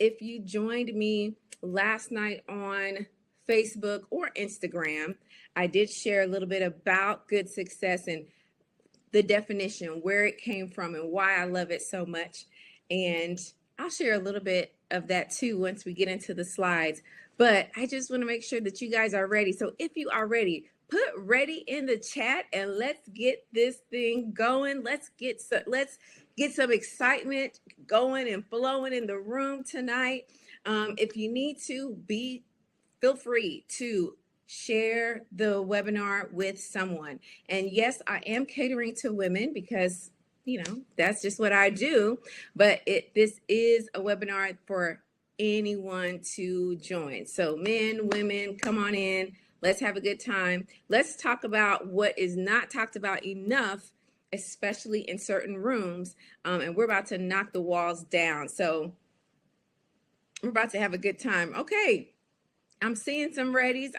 if you joined me last night on Facebook or Instagram, I did share a little bit about good success and the definition, where it came from, and why I love it so much. And I'll share a little bit of that too once we get into the slides. But I just want to make sure that you guys are ready. So if you are ready, put ready in the chat and let's get this thing going. Let's get some excitement going and flowing in the room tonight. If you need to, feel free to share the webinar with someone. And yes, I am catering to women because, that's just what I do. But this is a webinar for anyone to join. So men, women, come on in. Let's have a good time. Let's talk about what is not talked about enough, especially in certain rooms. And we're about to knock the walls down. So we're about to have a good time. Okay. I'm seeing some readies.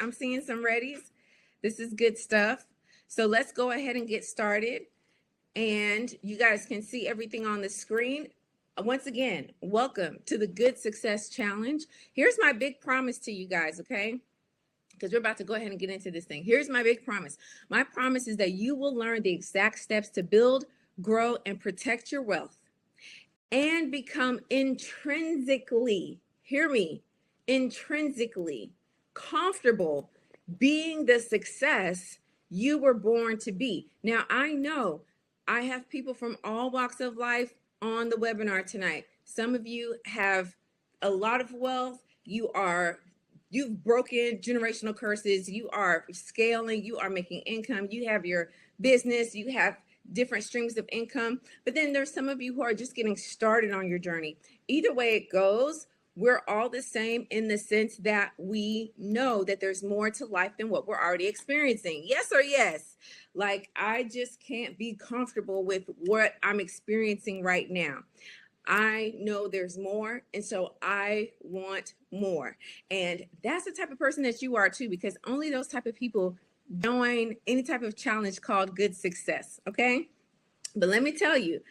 This is good stuff. So let's go ahead and get started. And you guys can see everything on the screen. Once again, welcome to the Good Success Challenge. Here's my big promise to you guys, okay? Because we're about to go ahead and get into this thing. Here's my big promise. My promise is that you will learn the exact steps to build, grow, and protect your wealth and become intrinsically, hear me, intrinsically comfortable being the success you were born to be. Now, I know I have people from all walks of life on the webinar tonight. Some of you have a lot of wealth. You've broken generational curses. You are scaling. You are making income. You have your business. You have different streams of income. But then there's some of you who are just getting started on your journey. Either way it goes, we're all the same in the sense that we know that there's more to life than what we're already experiencing. Yes or yes? Like, I just can't be comfortable with what I'm experiencing right now. I know there's more, and so I want more. And that's the type of person that you are too, because only those type of people join any type of challenge called good success, okay? But let me tell you,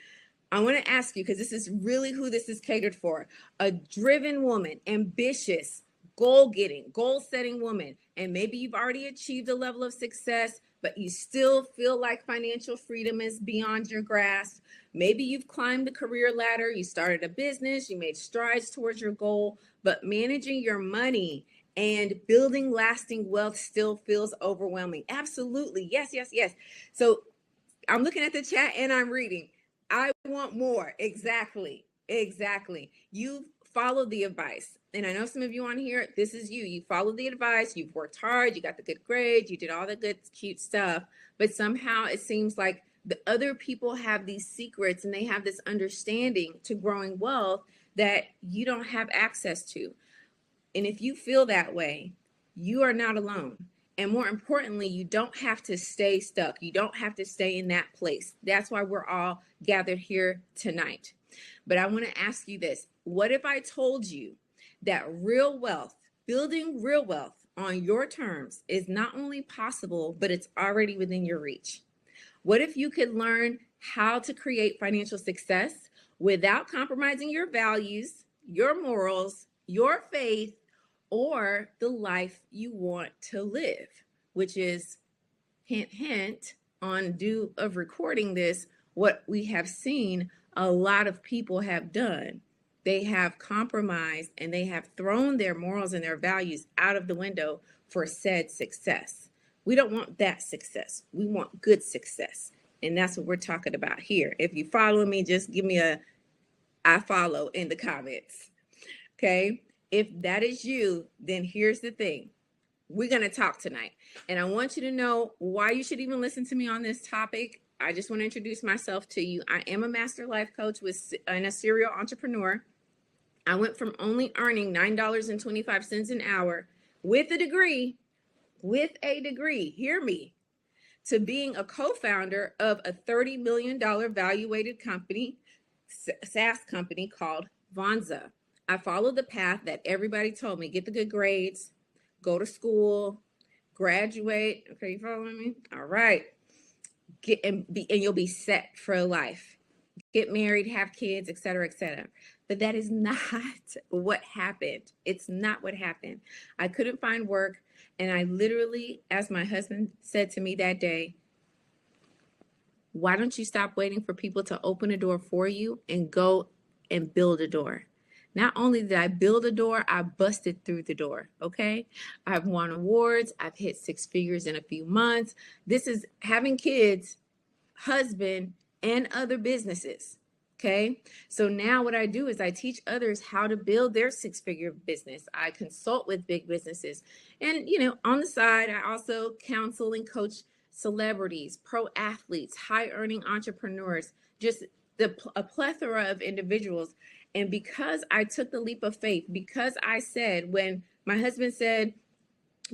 I want to ask you, because this is really who this is catered for. A driven woman, ambitious, goal-getting, goal-setting woman. And maybe you've already achieved a level of success, but you still feel like financial freedom is beyond your grasp. Maybe you've climbed the career ladder, you started a business, you made strides towards your goal, but managing your money and building lasting wealth still feels overwhelming. Absolutely. Yes, yes, yes. So I'm looking at the chat and I'm reading. I want more. Exactly. You've followed the advice. And I know some of you on here, this is you. You followed the advice. You've worked hard. You got the good grades. You did all the good, cute stuff. But somehow it seems like the other people have these secrets and they have this understanding to growing wealth that you don't have access to. And if you feel that way, you are not alone. And more importantly, you don't have to stay stuck. You don't have to stay in that place. That's why we're all gathered here tonight. But I want to ask you this. What if I told you that real wealth, building real wealth on your terms is not only possible, but it's already within your reach? What if you could learn how to create financial success without compromising your values, your morals, your faith, or the life you want to live, which is, hint, hint, on due of recording this, what we have seen a lot of people have done. They have compromised and they have thrown their morals and their values out of the window for said success. We don't want that success. We want good success. And that's what we're talking about here. If you follow me, just give me a I follow in the comments. Okay? If that is you, then here's the thing. We're going to talk tonight. And I want you to know why you should even listen to me on this topic. I just want to introduce myself to you. I am a master life coach and a serial entrepreneur. I went from only earning $9.25 an hour with a degree, hear me, to being a co-founder of a $30 million valuated company, SaaS company called Vonza. I followed the path that everybody told me. Get the good grades, go to school, graduate. Okay, you following me? All right. And you'll be set for life. Get married, have kids, etc., etc. But that is not what happened. It's not what happened. I couldn't find work. And I literally, as my husband said to me that day, why don't you stop waiting for people to open a door for you and go and build a door? Not only did I build a door, I busted through the door. Okay. I've won awards. I've hit 6 figures in a few months. This is having kids, husband, and other businesses. Okay. So now what I do is I teach others how to build their 6-figure business. I consult with big businesses. And, on the side, I also counsel and coach celebrities, pro athletes, high earning entrepreneurs, just a plethora of individuals. And because I took the leap of faith, because I said, when my husband said,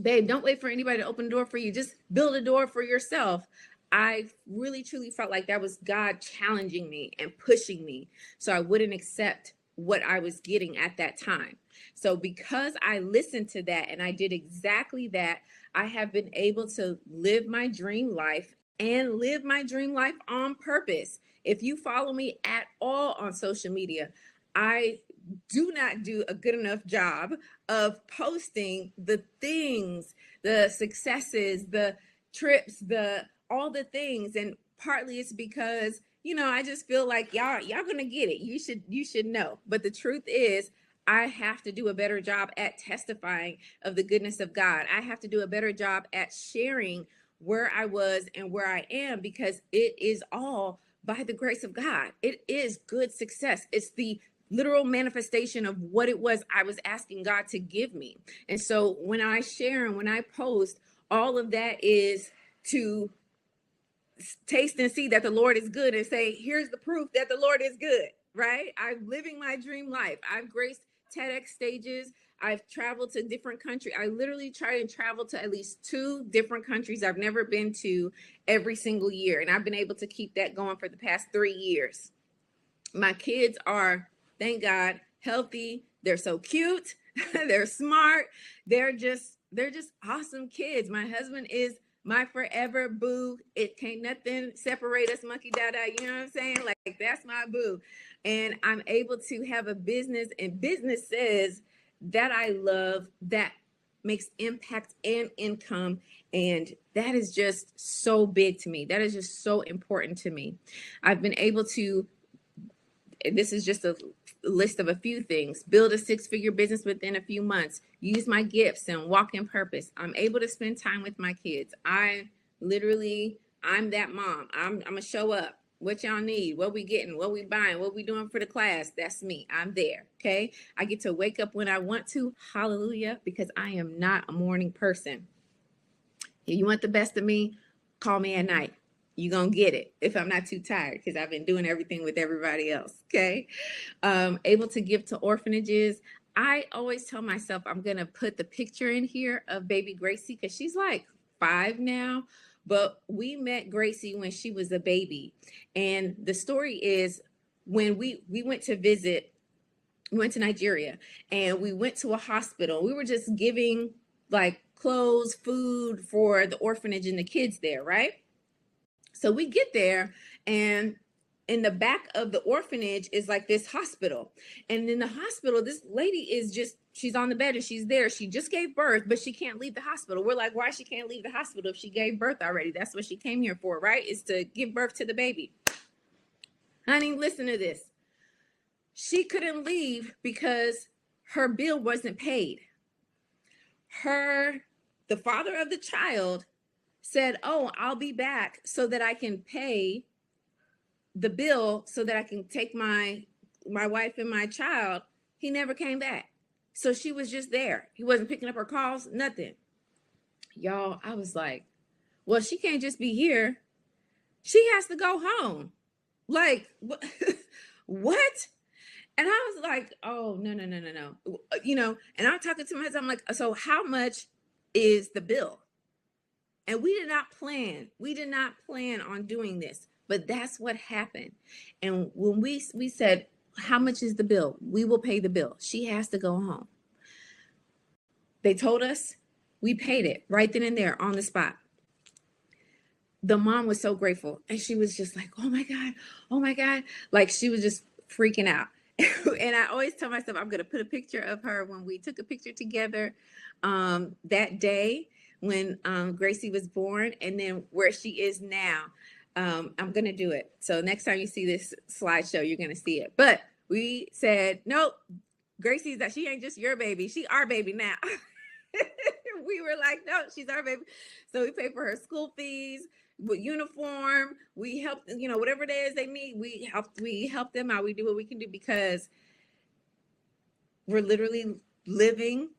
babe, don't wait for anybody to open the door for you, just build a door for yourself, I really truly felt like that was God challenging me and pushing me so I wouldn't accept what I was getting at that time. So because I listened to that and I did exactly that, I have been able to live my dream life and live my dream life on purpose. If you follow me at all on social media, I do not do a good enough job of posting the things, the successes, the trips, all the things. And partly it's because, I just feel like y'all gonna get it. You should know. But the truth is, I have to do a better job at testifying of the goodness of God. I have to do a better job at sharing where I was and where I am, because it is all by the grace of God. It is good success. It's the literal manifestation of what it was I was asking God to give me. And so when I share and when I post, all of that is to taste and see that the Lord is good and say, here's the proof that the Lord is good, right? I'm living my dream life. I've graced TEDx stages. I've traveled to different countries. I literally try and travel to at least 2 different countries I've never been to every single year. And I've been able to keep that going for the past 3 years. My kids are, thank God, healthy. They're so cute. They're smart. They're just awesome kids. My husband is my forever boo. It can't nothing separate us, monkey dada. You know what I'm saying? Like that's my boo. And I'm able to have a business and businesses that I love, that makes impact and income. And that is just so big to me. That is just so important to me. I've been able to, this is just a list of a few things: build a 6-figure business within a few months, use my gifts and walk in purpose. I'm able to spend time with my kids. I'm that mom. I'm gonna show up. What y'all need, what we getting, what we buying, what we doing for the class. That's me. I'm there. Okay. I get to wake up when I want to. Hallelujah. Because I am not a morning person. If you want the best of me, call me at night. You're going to get it if I'm not too tired, because I've been doing everything with everybody else. Okay. Able to give to orphanages. I always tell myself I'm going to put the picture in here of baby Gracie, because she's like 5 now. But we met Gracie when she was a baby. And the story is, when we went to visit, we went to Nigeria and we went to a hospital. We were just giving like clothes, food for the orphanage and the kids there, right? So we get there, and in the back of the orphanage is like this hospital. And in the hospital, this lady is just, she's on the bed and she's there. She just gave birth, but she can't leave the hospital. We're like, why she can't leave the hospital if she gave birth already? That's what she came here for, right? Is to give birth to the baby. Honey, listen to this. She couldn't leave because her bill wasn't paid. The father of the child said, oh, I'll be back so that I can pay the bill so that I can take my wife and my child. He never came back. So she was just there. He wasn't picking up her calls, nothing. Y'all, I was like, well, she can't just be here. She has to go home. Like, what? And I was like, oh, no. And I'm talking to myself, I'm like, so how much is the bill? And we did not plan on doing this, but that's what happened. And when we said, how much is the bill? We will pay the bill. She has to go home. They told us, we paid it right then and there on the spot. The mom was so grateful. And she was just like, oh my God. Like she was just freaking out. And I always tell myself I'm going to put a picture of her when we took a picture together that day when Gracie was born, and then where she is now. I'm going to do it. So next time you see this slideshow, you're going to see it. But we said, nope, Gracie's that she ain't just your baby. She our baby now. We were like, no, she's our baby. So we pay for her school fees, with uniform. We help, whatever it is they need. We help them out. We do what we can do because we're literally living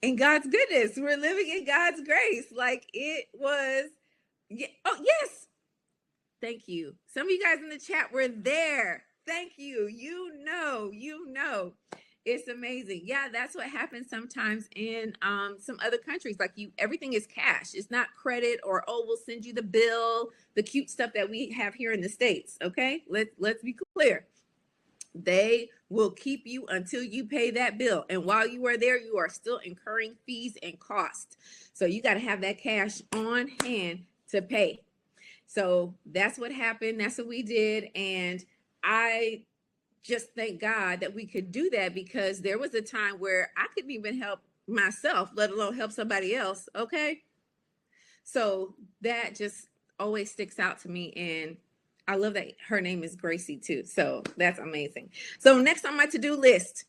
in God's goodness. We're living in God's grace. Like it was. Yeah. Oh, yes. Thank you. Some of you guys in the chat were there. Thank you. You know. It's amazing. Yeah, that's what happens sometimes in some other countries. Like everything is cash. It's not credit or, oh, we'll send you the bill, the cute stuff that we have here in the States. Okay, let's be clear. They will keep you until you pay that bill. And while you are there, you are still incurring fees and costs. So you got to have that cash on hand to pay. So that's what happened. That's what we did. And I just thank God that we could do that, because there was a time where I couldn't even help myself, let alone help somebody else. Okay. So that just always sticks out to me. And I love that her name is Gracie too. So that's amazing. So next on my to-do list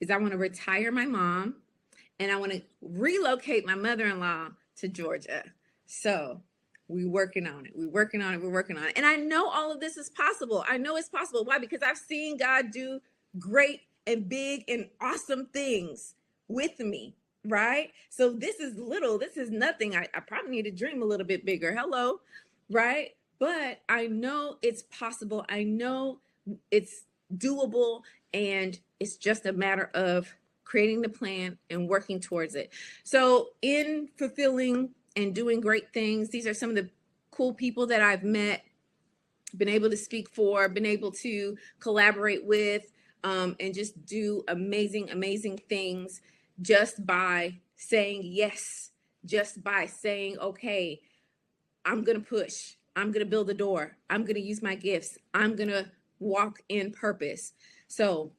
is I want to retire my mom, and I want to relocate my mother-in-law to Georgia. So we're working on it. We're working on it. And I know all of this is possible. I know it's possible. Why? Because I've seen God do great and big and awesome things with me, right? So this is little. This is nothing. I probably need to dream a little bit bigger. Hello, right? But I know it's possible. I know it's doable. And it's just a matter of creating the plan and working towards it. So in fulfilling and doing great things, these are some of the cool people that I've met, been able to speak for, been able to collaborate with, and just do amazing things just by saying yes, just by saying, okay, I'm going to push, I'm going to build a door, I'm going to use my gifts, I'm going to walk in purpose. So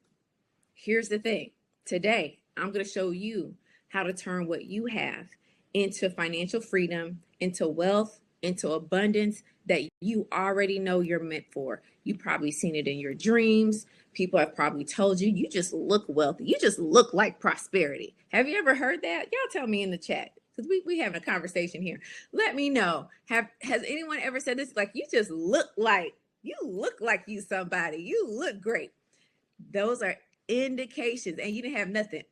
here's the thing. Today, I'm going to show you how to turn what you have into financial freedom, into wealth, into abundance that you already know you're meant for. You've probably seen it in your dreams. People have probably told you, you just look wealthy. You just look like prosperity. Have you ever heard that? Y'all tell me in the chat, because we having a conversation here. Let me know. Has anyone ever said this? Like, you just look like you somebody. You look great. Those are indications, and you didn't have nothing.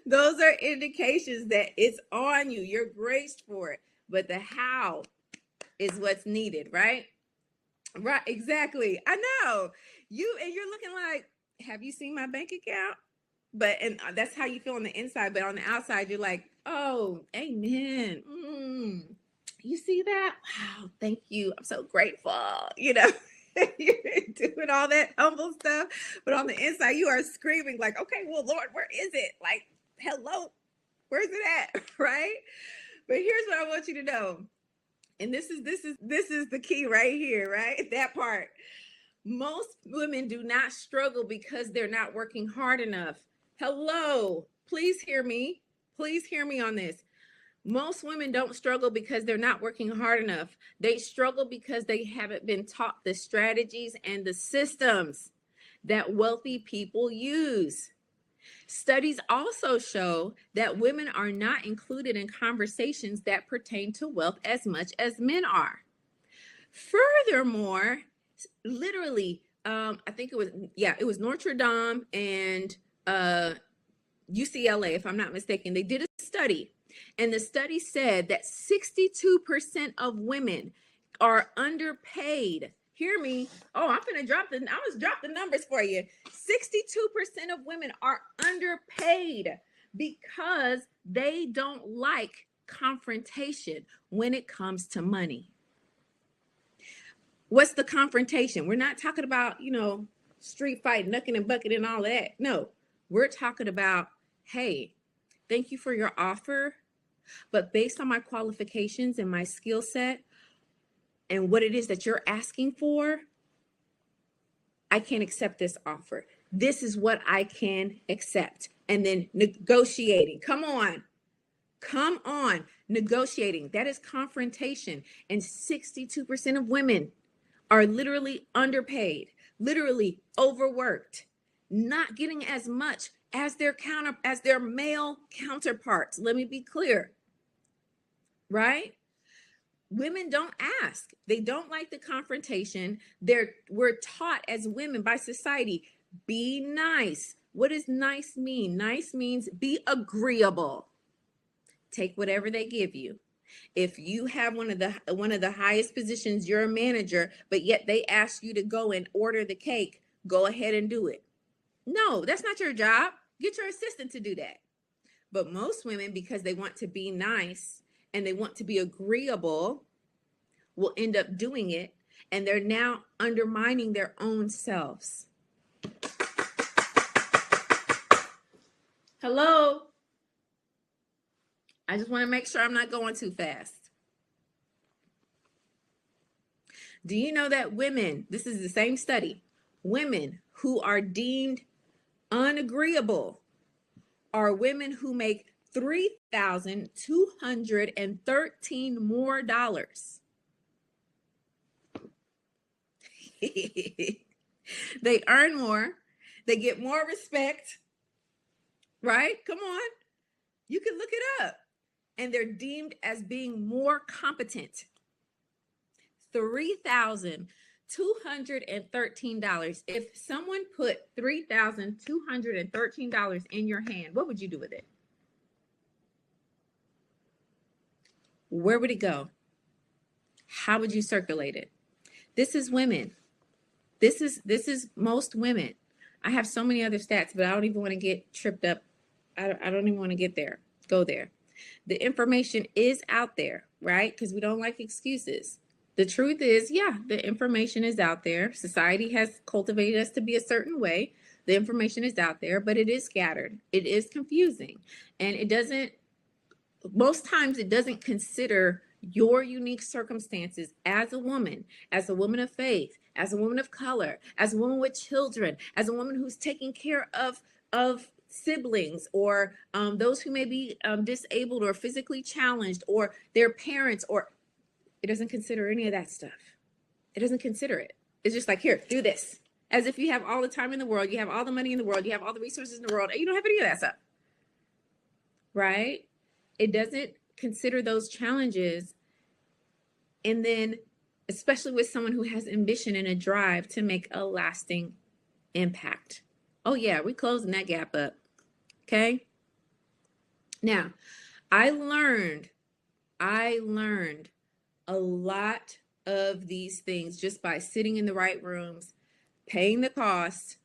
Those are indications that it's on you. You're graced for it. But the how is what's needed, right? Right, exactly. I know. You're looking like, have you seen my bank account? And that's how you feel on the inside. But on the outside, you're like, oh, amen. You see that? Wow, thank you. I'm so grateful. You're doing all that humble stuff. But on the inside, you are screaming like, okay, well, Lord, where is it? Like, hello, where's it at? Right? But here's what I want you to know. And this is the key right here, right? That part. Most women do not struggle because they're not working hard enough. Hello, please hear me. Please hear me on this. Most women don't struggle because they're not working hard enough. They struggle because they haven't been taught the strategies and the systems that wealthy people use. Studies also show that women are not included in conversations that pertain to wealth as much as men are. Furthermore, literally, I think it was Notre Dame and UCLA, if I'm not mistaken. They did a study, and the study said that 62% of women are underpaid. Hear me. Oh, I'm going to drop the numbers for you. 62% of women are underpaid because they don't like confrontation when it comes to money. What's the confrontation? We're not talking about, street fight, knucking and bucking and all that. No, we're talking about, hey, thank you for your offer, but based on my qualifications and my skill set and what it is that you're asking for, I can't accept this offer. This is what I can accept. And then negotiating. Come on. Negotiating. That is confrontation. And 62% of women are literally underpaid, literally overworked, not getting as much as their male counterparts. Let me be clear, right? Women don't ask. They don't like the confrontation. We're taught as women by society, be nice. What does nice mean? Nice means be agreeable. Take whatever they give you. If you have one of the highest positions, you're a manager, but yet they ask you to go and order the cake, go ahead and do it. No, that's not your job. Get your assistant to do that. But most women, because they want to be nice and they want to be agreeable, will end up doing it, and they're now undermining their own selves. Hello? I just want to make sure I'm not going too fast. Do you know that women, this is the same study, women who are deemed unagreeable are women who make $3,213 more dollars. They earn more, they get more respect, right? Come on, you can look it up. And they're deemed as being more competent. $3,213. If someone put $3,213 in your hand, what would you do with it? Where would it go? How would you circulate it? This is women. This is most women. I have so many other stats, but I don't even want to get tripped up. I don't even want to go there. The information is out there, right? Because we don't like excuses. The truth is, yeah, the information is out there. Society has cultivated us to be a certain way. The information is out there, but it is scattered. It is confusing. And most times it doesn't consider your unique circumstances as a woman of faith, as a woman of color, as a woman with children, as a woman who's taking care of siblings, or those who may be disabled or physically challenged, or their parents, or it doesn't consider any of that stuff. It doesn't consider it. It's just like, here, do this. As if you have all the time in the world, you have all the money in the world, you have all the resources in the world, and you don't have any of that stuff. Right? It doesn't consider those challenges. And then, especially with someone who has ambition and a drive to make a lasting impact. Oh yeah, we're closing that gap up. Okay. Now, I learned a lot of these things just by sitting in the right rooms, paying the cost,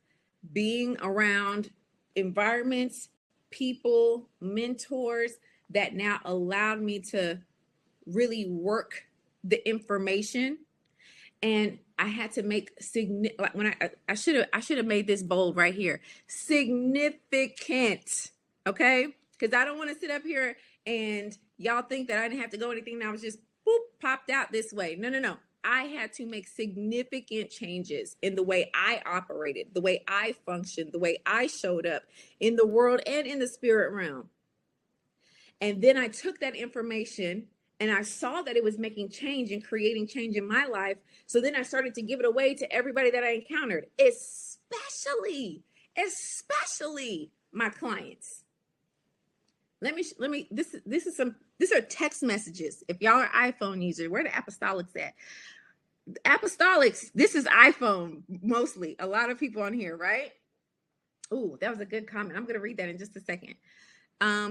being around environments, people, mentors that now allowed me to really work the information. And I had to make I should have made this bold right here. Significant. Okay? Because I don't want to sit up here and y'all think that I didn't have to go anything. And I was just popped out this way. No. I had to make significant changes in the way I operated, the way I functioned, the way I showed up in the world and in the spirit realm. And then I took that information and I saw that it was making change and creating change in my life. So then I started to give it away to everybody that I encountered, especially my clients. These are text messages. If y'all are iPhone users, where the apostolics at? Apostolics, this is iPhone mostly. A lot of people on here, right? Oh, that was a good comment. I'm going to read that in just a second.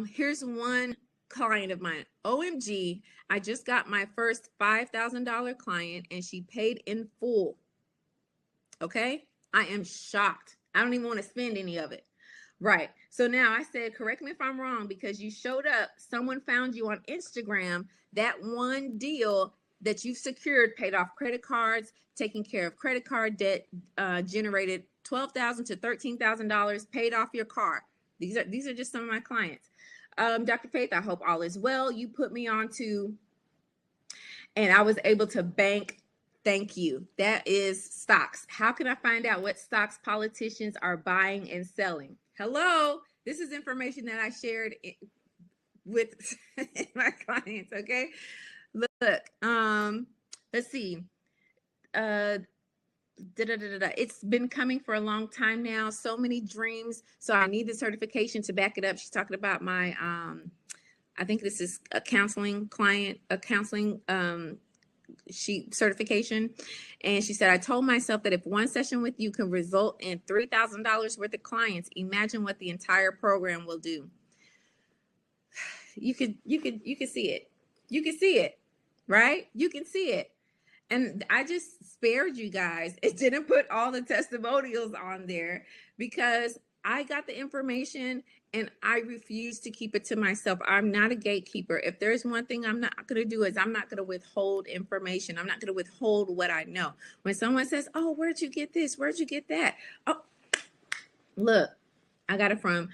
Here's one client of mine. OMG, I just got my first $5,000 client and she paid in full. Okay? I am shocked. I don't even want to spend any of it. Right. So now I said, correct me if I'm wrong, because you showed up, someone found you on Instagram, that one deal that you've secured, paid off credit cards, taking care of credit card debt, generated $12,000 to $13,000, paid off your car. These are just some of my clients. Dr. Faith, I hope all is well. You put me on to, and I was able to bank Thank you. That is stocks. How can I find out what stocks politicians are buying and selling? Hello, this is information that I shared with my clients. Okay, look. Let's see. It's been coming for a long time now. So many dreams. So I need the certification to back it up. She's talking about my I think this is a counseling client, a counseling certification. And she said, I told myself that if one session with you can result in $3,000 worth of clients, imagine what the entire program will do. You could see it. You can see it, right? You can see it. And I just spared you guys. It didn't put all the testimonials on there because I got the information and I refuse to keep it to myself. I'm not a gatekeeper. If there's one thing I'm not going to do is I'm not going to withhold information. I'm not going to withhold what I know. When someone says, oh, where'd you get this? Where'd you get that? Oh, look, I got it from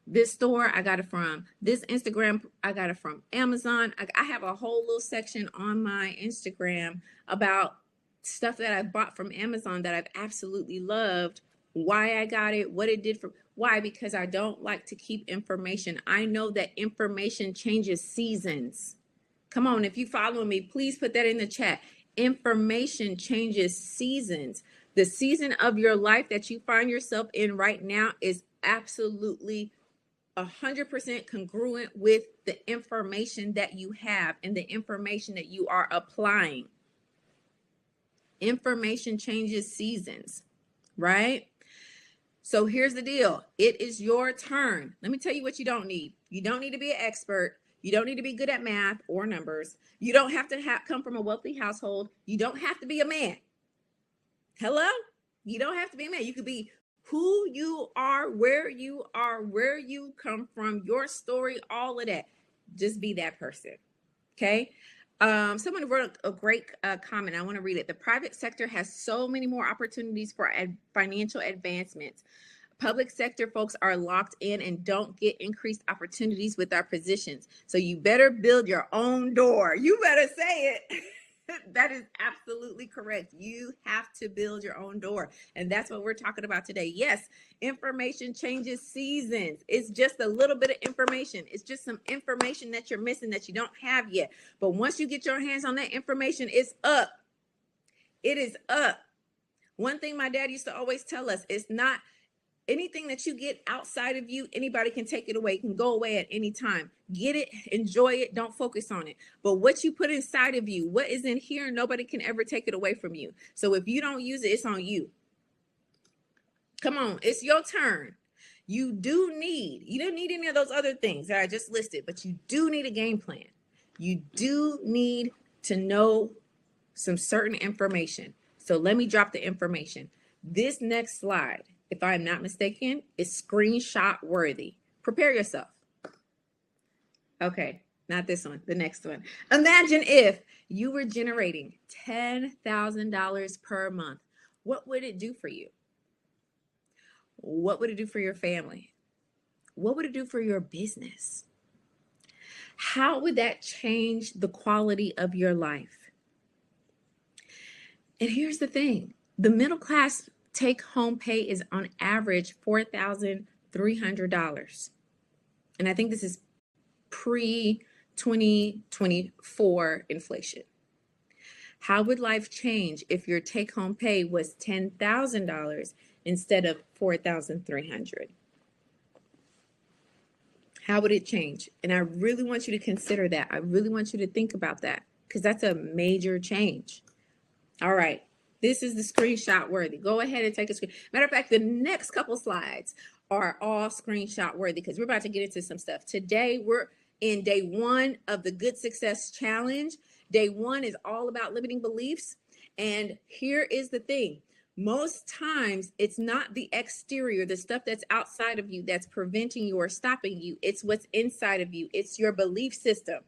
this store. I got it from this Instagram. I got it from Amazon. I have a whole little section on my Instagram about stuff that I bought from Amazon that I've absolutely loved, why I got it, what it did for, why? Because I don't like to keep information. I know that information changes seasons. Come on, if you follow me, please put that in the chat. Information changes seasons. The season of your life that you find yourself in right now is absolutely 100% congruent with the information that you have and the information that you are applying. Information changes seasons, right? So here's the deal. It is your turn. Let me tell you what you don't need. You don't need to be an expert. You don't need to be good at math or numbers. You don't have to come from a wealthy household. You don't have to be a man. Hello? You don't have to be a man. You could be who you are, where you come from, your story, all of that. Just be that person. Okay? Someone wrote a great comment. I want to read it. The private sector has so many more opportunities for financial advancements. Public sector folks are locked in and don't get increased opportunities with our positions. So you better build your own door. You better say it. That is absolutely correct. You have to build your own door. And that's what we're talking about today. Yes, information changes seasons. It's just a little bit of information. It's just some information that you're missing that you don't have yet. But once you get your hands on that information, it's up. It is up. One thing my dad used to always tell us, it's not anything that you get outside of you, anybody can take it away, can go away at any time. Get it, enjoy it, don't focus on it. But what you put inside of you, what is in here, nobody can ever take it away from you. So if you don't use it, it's on you. Come on, it's your turn. You don't need any of those other things that I just listed, but you do need a game plan. You do need to know some certain information. So let me drop the information. This next slide, if I'm not mistaken, is screenshot worthy. Prepare yourself. Okay, not this one, the next one. Imagine if you were generating $10,000 per month. What would it do for you? What would it do for your family? What would it do for your business? How would that change the quality of your life? And here's the thing. The middle class take-home pay is on average $4,300. And I think this is pre-2024 inflation. How would life change if your take-home pay was $10,000 instead of $4,300? How would it change? And I really want you to consider that. I really want you to think about that because that's a major change. All right. This is the screenshot worthy. Go ahead and take a screen. Matter of fact, the next couple slides are all screenshot worthy because we're about to get into some stuff. Today, we're in day 1 of the Good Success Challenge. Day 1 is all about limiting beliefs. And here is the thing. Most times, it's not the exterior, the stuff that's outside of you that's preventing you or stopping you. It's what's inside of you. It's your belief system.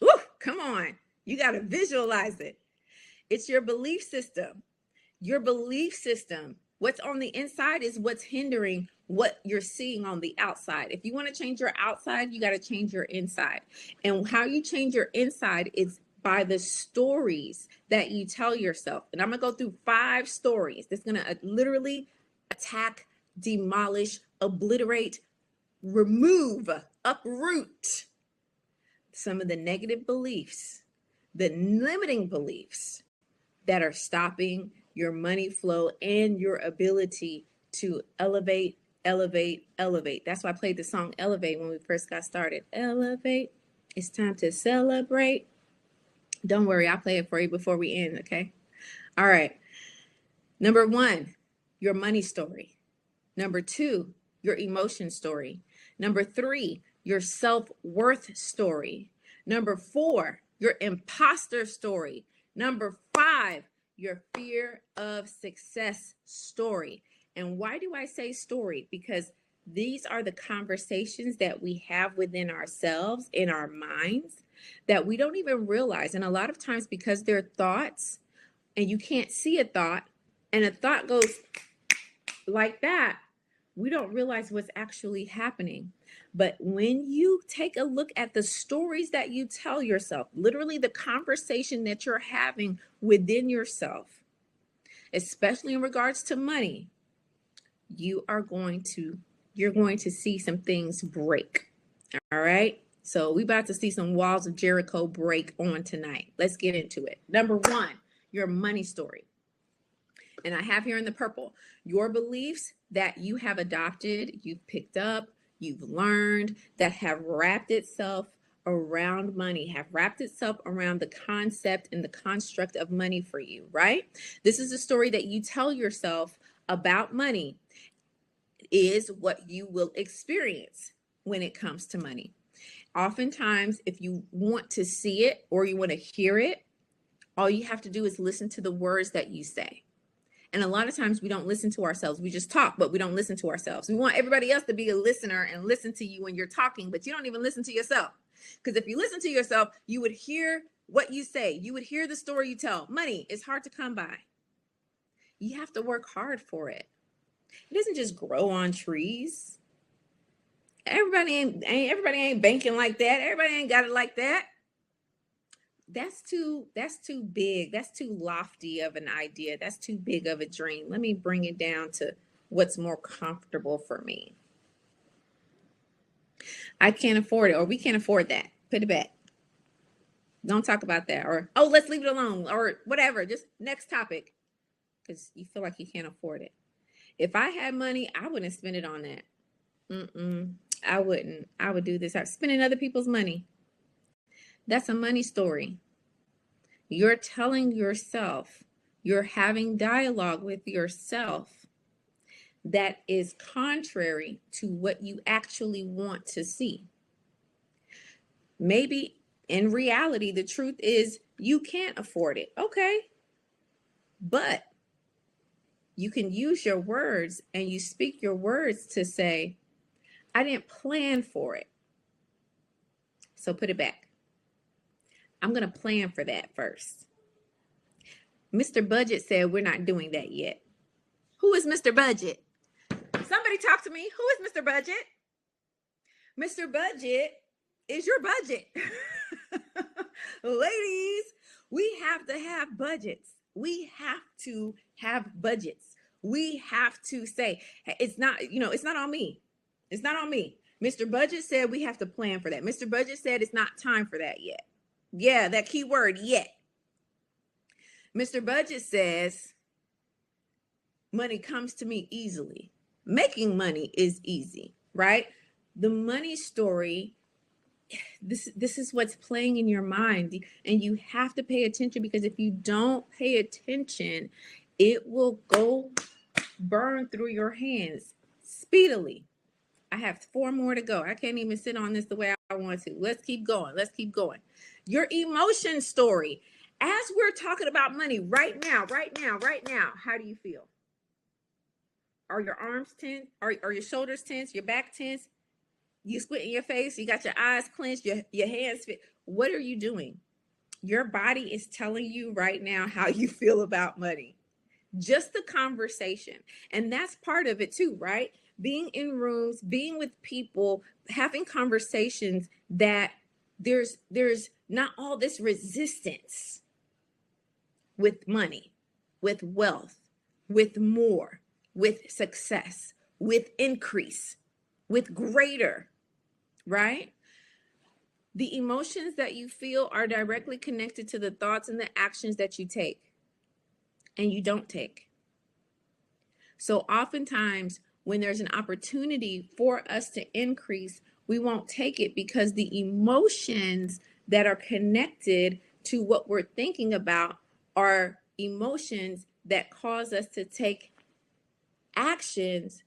Woo, come on. You got to visualize it. It's your belief system. Your belief system. What's on the inside is what's hindering what you're seeing on the outside. If you want to change your outside, you got to change your inside. And how you change your inside is by the stories that you tell yourself. And I'm going to go through 5 stories that's going to literally attack, demolish, obliterate, remove, uproot some of the negative beliefs, the limiting beliefs that are stopping your money flow and your ability to elevate, elevate, elevate. That's why I played the song Elevate when we first got started. Elevate. It's time to celebrate. Don't worry, I'll play it for you before we end, okay? All right. Number 1, your money story. Number 2, your emotion story. Number 3, your self-worth story. Number 4, your imposter story. Number 5, your fear of success story. And why do I say story? Because these are the conversations that we have within ourselves, in our minds, that we don't even realize. And a lot of times, because they're thoughts and you can't see a thought, and a thought goes like that, we don't realize what's actually happening. But when you take a look at the stories that you tell yourself, literally the conversation that you're having within yourself, especially in regards to money, you're going to see some things break. All right. So we about to see some walls of Jericho break on tonight. Let's get into it. Number 1, your money story. And I have here in the purple, your beliefs that you have adopted, you've picked up, you've learned, that have wrapped itself around money, have wrapped itself around the concept and the construct of money for you, right? This is a story that you tell yourself about money is what you will experience when it comes to money. Oftentimes, if you want to see it or you want to hear it, all you have to do is listen to the words that you say. And a lot of times we don't listen to ourselves. We just talk, but we don't listen to ourselves. We want everybody else to be a listener and listen to you when you're talking, but you don't even listen to yourself. Because if you listen to yourself, you would hear what you say. You would hear the story you tell. Money is hard to come by. You have to work hard for it. It doesn't just grow on trees. Everybody ain't banking like that. Everybody ain't got it like that. That's too big. That's too lofty of an idea. That's too big of a dream. Let me bring it down to what's more comfortable for me. I can't afford it, or we can't afford that. Put it back. Don't talk about that. Or, oh, let's leave it alone, or whatever. Just next topic, because you feel like you can't afford it. If I had money, I wouldn't spend it on that. I wouldn't. I would do this. I'm spending other people's money. That's a money story. You're telling yourself, you're having dialogue with yourself that is contrary to what you actually want to see. Maybe in reality, the truth is you can't afford it. Okay. But you can use your words and you speak your words to say, I didn't plan for it. So put it back. I'm going to plan for that first. Mr. Budget said we're not doing that yet. Who is Mr. Budget? Somebody talk to me. Who is Mr. Budget? Mr. Budget is your budget. Ladies, we have to have budgets. We have to have budgets. We have to say, it's not on me. It's not on me. Mr. Budget said we have to plan for that. Mr. Budget said it's not time for that yet. Yeah, that key word, yet. Mr. Budget says money comes to me easily. Making money is easy, right? The money story, this is what's playing in your mind, and you have to pay attention, because if you don't pay attention, it will go burn through your hands speedily. I have 4 more to go. I can't even sit on this the way I want to. Let's keep going. Let's keep going. Your emotion story. As we're talking about money right now, how do you feel? Are your arms tense? Are your shoulders tense? Your back tense? You squinting your face? You got your eyes clenched? Your hands fit? What are you doing? Your body is telling you right now how you feel about money. Just the conversation. And that's part of it too, right? Being in rooms, being with people, having conversations that there's not all this resistance with money, with wealth, with more, with success, with increase, with greater, right? The emotions that you feel are directly connected to the thoughts and the actions that you take and you don't take. So oftentimes when there's an opportunity for us to increase, we won't take it because the emotions that are connected to what we're thinking about are emotions that cause us to take actions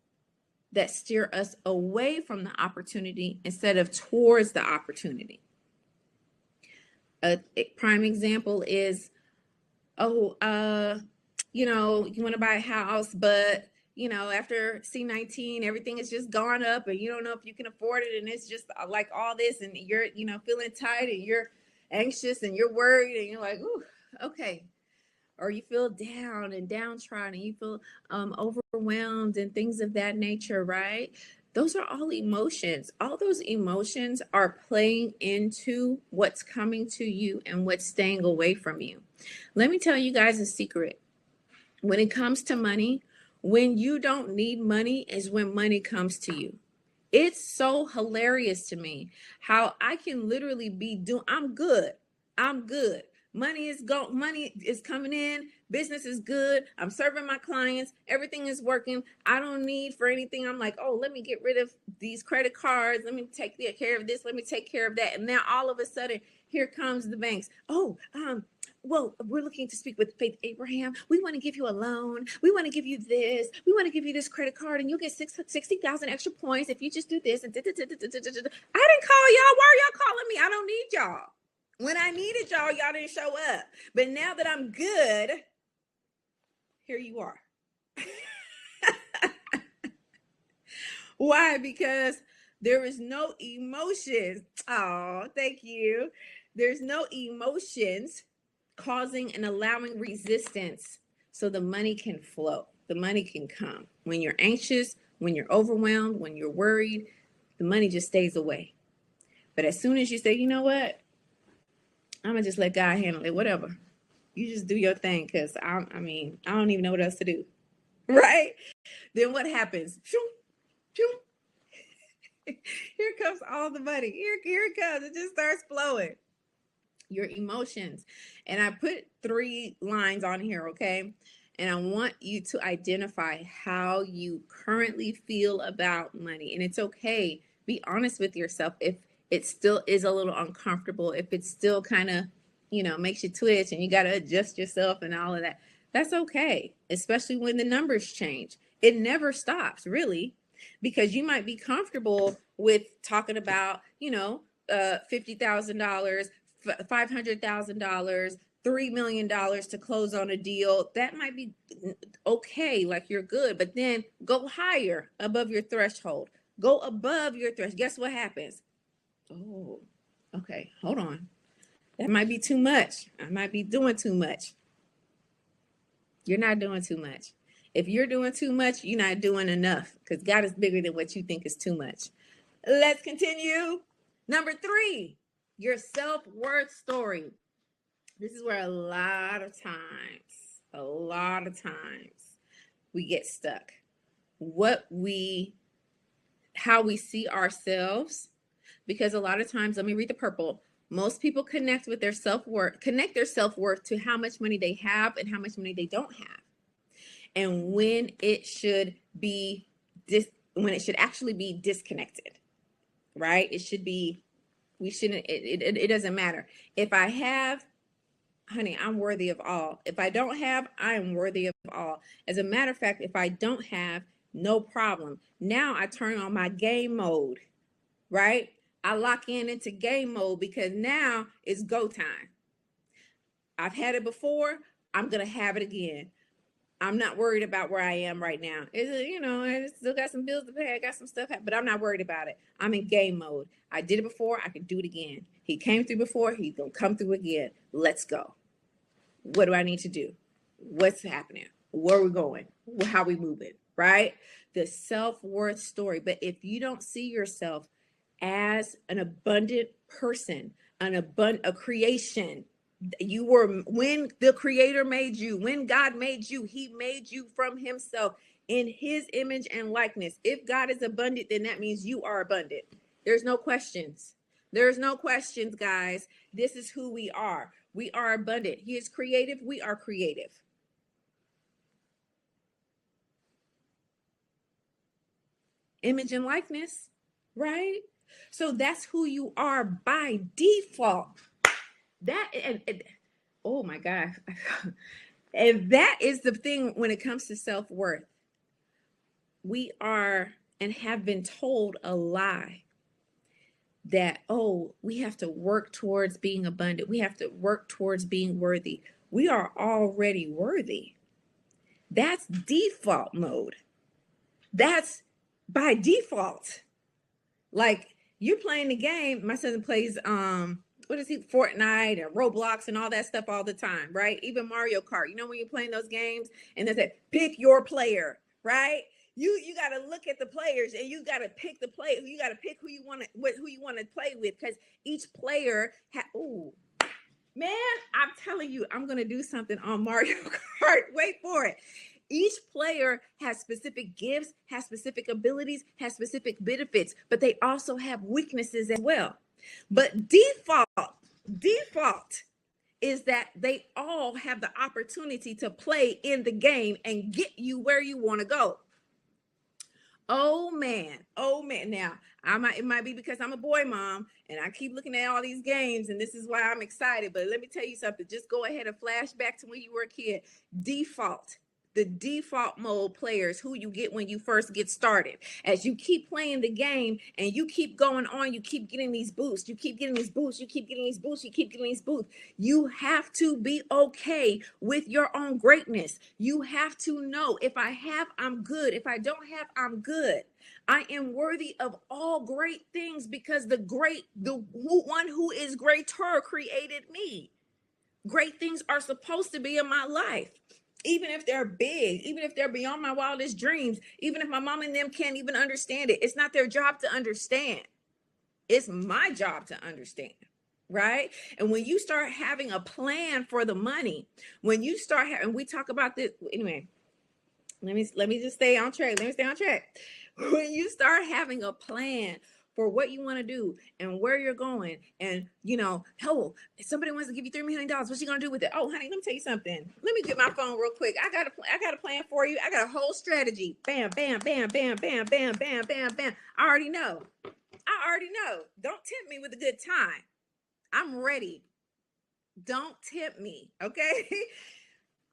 that steer us away from the opportunity instead of towards the opportunity. A prime example is, you want to buy a house, but after C-19, everything has just gone up and you don't know if you can afford it. And it's just like all this, and you're, feeling tight and you're anxious and you're worried and you're like, ooh, okay. Or you feel down and downtrodden and you feel overwhelmed and things of that nature, right? Those are all emotions. All those emotions are playing into what's coming to you and what's staying away from you. Let me tell you guys a secret. When it comes to money, when you don't need money is when money comes to you. It's so hilarious to me how I can literally be I'm good. Money is coming in, business is good, I'm serving my clients, everything is working, I don't need for anything. I'm like, oh, let me get rid of these credit cards, let me take care of this, let me take care of that. And now all of a sudden, here comes the banks. Well, we're looking to speak with Faith Abraham. We want to give you a loan. We want to give you this. We want to give you this credit card, and you'll get 60,000 extra points if you just do this. And I didn't call y'all. Why are y'all calling me? I don't need y'all. When I needed y'all, y'all didn't show up. But now that I'm good, here you are. Why? Because there is no emotions. Oh, thank you. There's no emotions causing and allowing resistance so the money can flow. The money can come. When you're anxious, when you're overwhelmed, when you're worried, the money just stays away. But as soon as you say, you know what? I'm going to just let God handle it, whatever. You just do your thing because, I don't even know what else to do. Right? Then what happens? Here comes all the money. Here it comes. It just starts flowing. Your emotions. And I put 3 lines on here, okay? And I want you to identify how you currently feel about money. And it's okay. Be honest with yourself if it still is a little uncomfortable, if it still kind of, makes you twitch and you got to adjust yourself and all of that. That's okay, especially when the numbers change. It never stops, really, because you might be comfortable with talking about, $50,000, $500,000, $3 million to close on a deal. That might be okay, like you're good, but then go higher above your threshold. Go above your threshold. Guess what happens? Oh, okay, hold on. That might be too much. I might be doing too much. You're not doing too much. If you're doing too much, you're not doing enough because God is bigger than what you think is too much. Let's continue. Number 3, your self-worth story. This is where a lot of times we get stuck. How we see ourselves, because a lot of times, let me read the purple. Most people connect their self-worth to how much money they have and how much money they don't have. And when it should actually be disconnected, right? It doesn't matter. If I have, honey, I'm worthy of all. If I don't have, I am worthy of all. As a matter of fact, if I don't have, no problem. Now I turn on my game mode, right? I lock into game mode because now it's go time. I've had it before. I'm going to have it again. I'm not worried about where I am right now. I still got some bills to pay. I got some stuff, but I'm not worried about it. I'm in game mode. I did it before. I can do it again. He came through before. He's going to come through again. Let's go. What do I need to do? What's happening? Where are we going? How are we moving? Right? The self-worth story. But if you don't see yourself as an abundant person, a creation. You were, when the creator made you, when God made you, he made you from himself in his image and likeness. If God is abundant, then that means you are abundant. There's no questions. There's no questions, guys. This is who we are. We are abundant. He is creative. We are creative. Image and likeness, right? So that's who you are by default. That and oh my God. And that is the thing when it comes to self-worth. We are and have been told a lie that, oh, we have to work towards being abundant. We have to work towards being worthy. We are already worthy. That's default mode. That's by default. Like, you're playing the game. My son plays what is he, Fortnite and Roblox and all that stuff all the time, right? Even Mario Kart. You know, when you're playing those games and they say pick your player, right? You got to look at the players and you got to pick the player. You got to pick who you want to play with, because each player man, I'm telling you, I'm going to do something on Mario Kart. Wait for it. Each player has specific gifts, has specific abilities, has specific benefits, but they also have weaknesses as well. But default is that they all have the opportunity to play in the game and get you where you want to go. Oh man. Now, it might be because I'm a boy mom and I keep looking at all these games and this is why I'm excited. But let me tell you something. Just go ahead and flash back to when you were a kid. The default mode players who you get when you first get started. As you keep playing the game and you keep going on, you keep getting these boosts. You keep getting these boosts. You keep getting these boosts. You keep getting these boosts. You have to be okay with your own greatness. You have to know, if I have, I'm good. If I don't have, I'm good. I am worthy of all great things because the one who is greater created me. Great things are supposed to be in my life. Even if they're big, even if they're beyond my wildest dreams, even if my mom and them can't even understand it, it's not their job to understand. It's my job to understand, right? And when you start having a plan for the money, when you start having, we talk about this anyway. Let me just stay on track. When you start having a plan for what you want to do and where you're going, and oh, somebody wants to give you $3 million, what's you gonna do with it? Oh, honey, let me tell you something. Let me get my phone real quick. I got a plan for you. I got a whole strategy. Bam, bam, bam, bam, bam, bam, bam, bam, bam. I already know. Don't tempt me with a good time. I'm ready. Don't tempt me, okay?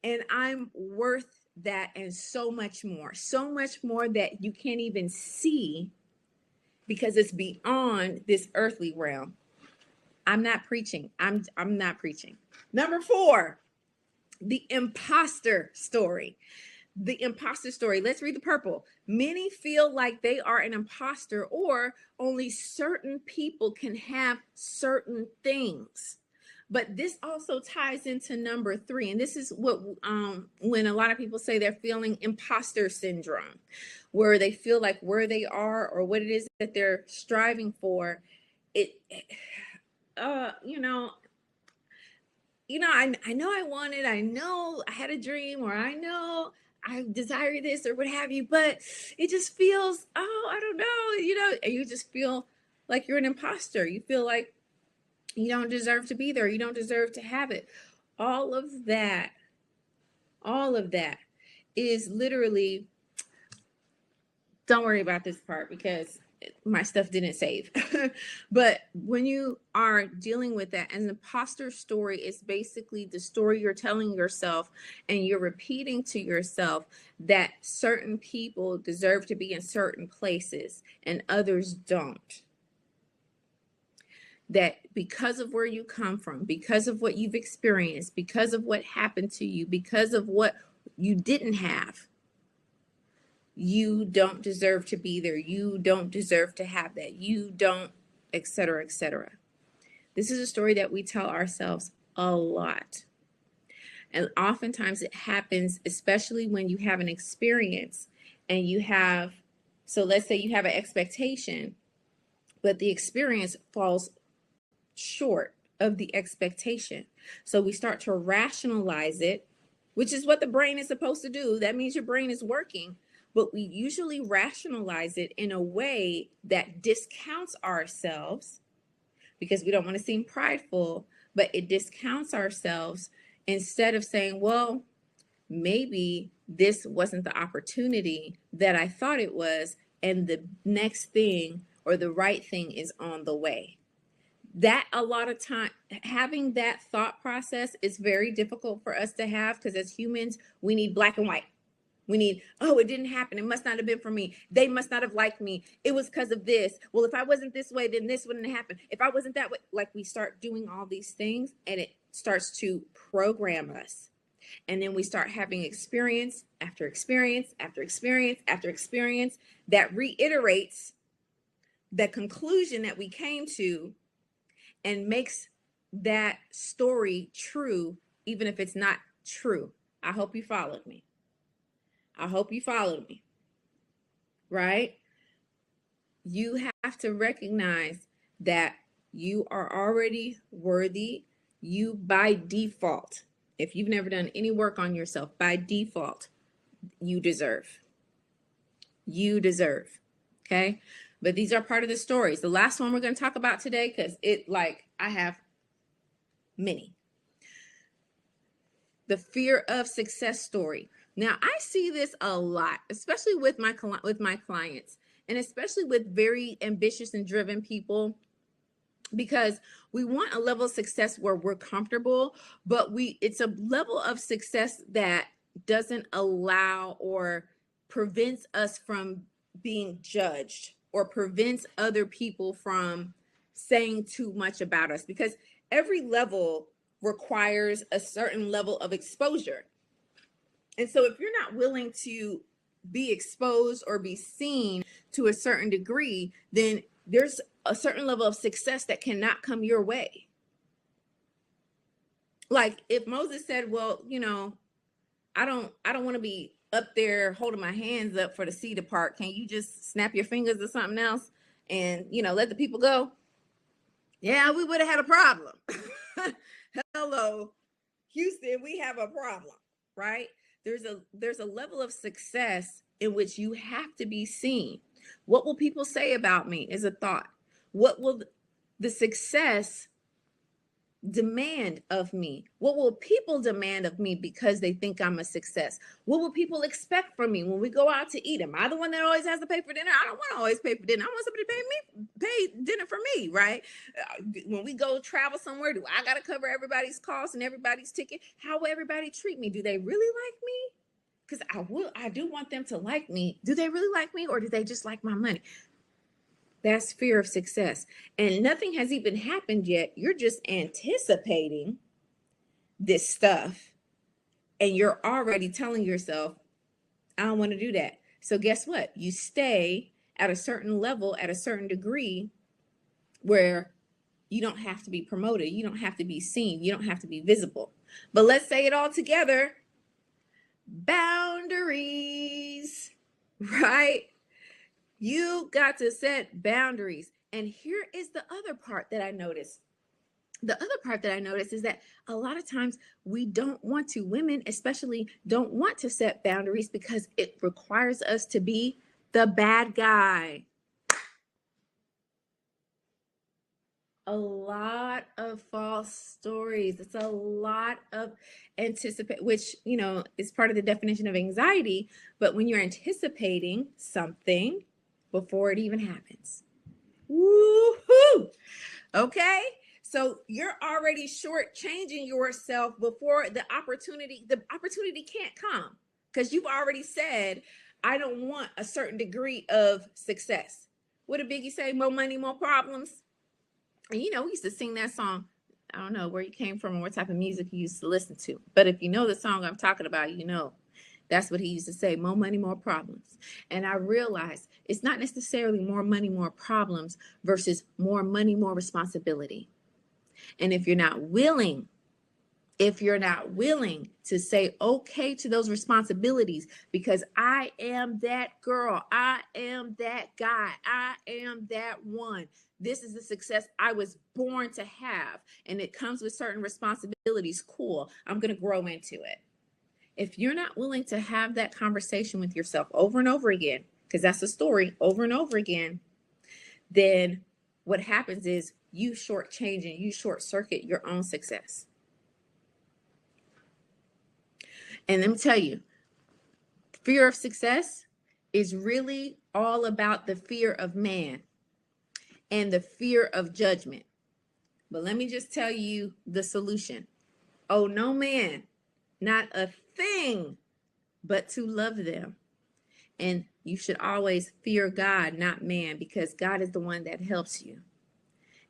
And I'm worth that and so much more that you can't even see, because it's beyond this earthly realm. I'm not preaching. I'm not preaching. Number 4, the imposter story. The imposter story. Let's read the purple. Many feel like they are an imposter, or only certain people can have certain things. But this also ties into number 3. And this is what, when a lot of people say they're feeling imposter syndrome, where they feel like where they are or what it is that they're striving for, I know I want it. I know I had a dream, or I know I desire this or what have you, but it just feels, I don't know, and you just feel like you're an imposter. You feel like you don't deserve to be there. You don't deserve to have it. All of that is literally, don't worry about this part because my stuff didn't save. But when you are dealing with that, an imposter story is basically the story you're telling yourself, and you're repeating to yourself that certain people deserve to be in certain places and others don't. That because of where you come from, because of what you've experienced, because of what happened to you, because of what you didn't have, you don't deserve to be there. You don't deserve to have that. You don't, etc., etc. This is a story that we tell ourselves a lot. And oftentimes it happens, especially when you have an experience and so let's say you have an expectation, but the experience falls short of the expectation. So we start to rationalize it, which is what the brain is supposed to do. That means your brain is working, but we usually rationalize it in a way that discounts ourselves because we don't want to seem prideful, but it discounts ourselves instead of saying, well, maybe this wasn't the opportunity that I thought it was, and the next thing or the right thing is on the way. That a lot of time, having that thought process is very difficult for us to have because as humans, we need black and white. We need, oh, it didn't happen. It must not have been for me. They must not have liked me. It was because of this. Well, if I wasn't this way, then this wouldn't happen. If I wasn't that way, like we start doing all these things and it starts to program us. And then we start having experience after experience after experience after experience that reiterates the conclusion that we came to and makes that story true, even if it's not true. I hope you followed me. I hope you followed me, right? You have to recognize that you are already worthy. You by default, if you've never done any work on yourself, by default, you deserve. You deserve, okay? But these are part of the stories. The last one we're going to talk about today, because I have many. The fear of success story. Now, I see this a lot, especially with my clients, and especially with very ambitious and driven people, because we want a level of success where we're comfortable, but it's a level of success that doesn't allow or prevents us from being judged or prevents other people from saying too much about us, because every level requires a certain level of exposure. And so if you're not willing to be exposed or be seen to a certain degree, then there's a certain level of success that cannot come your way. Like if Moses said, well, I don't want to be up there holding my hands up for the sea to part. Can you just snap your fingers or something else and, let the people go? Yeah, we would have had a problem. Hello, Houston, we have a problem, right? There's a level of success in which you have to be seen. What will people say about me is a thought. What will the success demand of me? What will people demand of me because they think I'm a success? What will people expect from me when we go out to eat? Am I the one that always has to pay for dinner? I don't want to always pay for dinner. I want somebody to pay dinner for me, right? When we go travel somewhere, do I got to cover everybody's costs and everybody's ticket? How will everybody treat me? Do they really like me? Because I do want them to like me. Do they really like me, or do they just like my money? That's fear of success. And nothing has even happened yet. You're just anticipating this stuff. And you're already telling yourself, I don't want to do that. So guess what? You stay at a certain level, at a certain degree, where you don't have to be promoted. You don't have to be seen. You don't have to be visible. But let's say it all together. Boundaries, right? You got to set boundaries. And here is the other part that I noticed. The other part that I noticed is that a lot of times women especially don't want to set boundaries because it requires us to be the bad guy. A lot of false stories. It's a lot of anticipate, which, is part of the definition of anxiety. But when you're anticipating something before it even happens. Woohoo! Okay. So you're already shortchanging yourself before the opportunity can't come because you've already said, I don't want a certain degree of success. What did Biggie say? More money, more problems. And we used to sing that song. I don't know where you came from and what type of music you used to listen to. But if you know the song I'm talking about, that's what he used to say, more money, more problems. And I realized it's not necessarily more money, more problems versus more money, more responsibility. And if you're not willing if you're not willing to say okay to those responsibilities, because I am that girl, I am that guy, I am that one. This is the success I was born to have, and it comes with certain responsibilities. Cool, I'm going to grow into it. If you're not willing to have that conversation with yourself over and over again, because that's a story over and over again, then what happens is you shortchange and you short circuit your own success. And let me tell you, fear of success is really all about the fear of man and the fear of judgment. But let me just tell you the solution. Oh, no man, not a thing, but to love them. And you should always fear God, not man, because God is the one that helps you.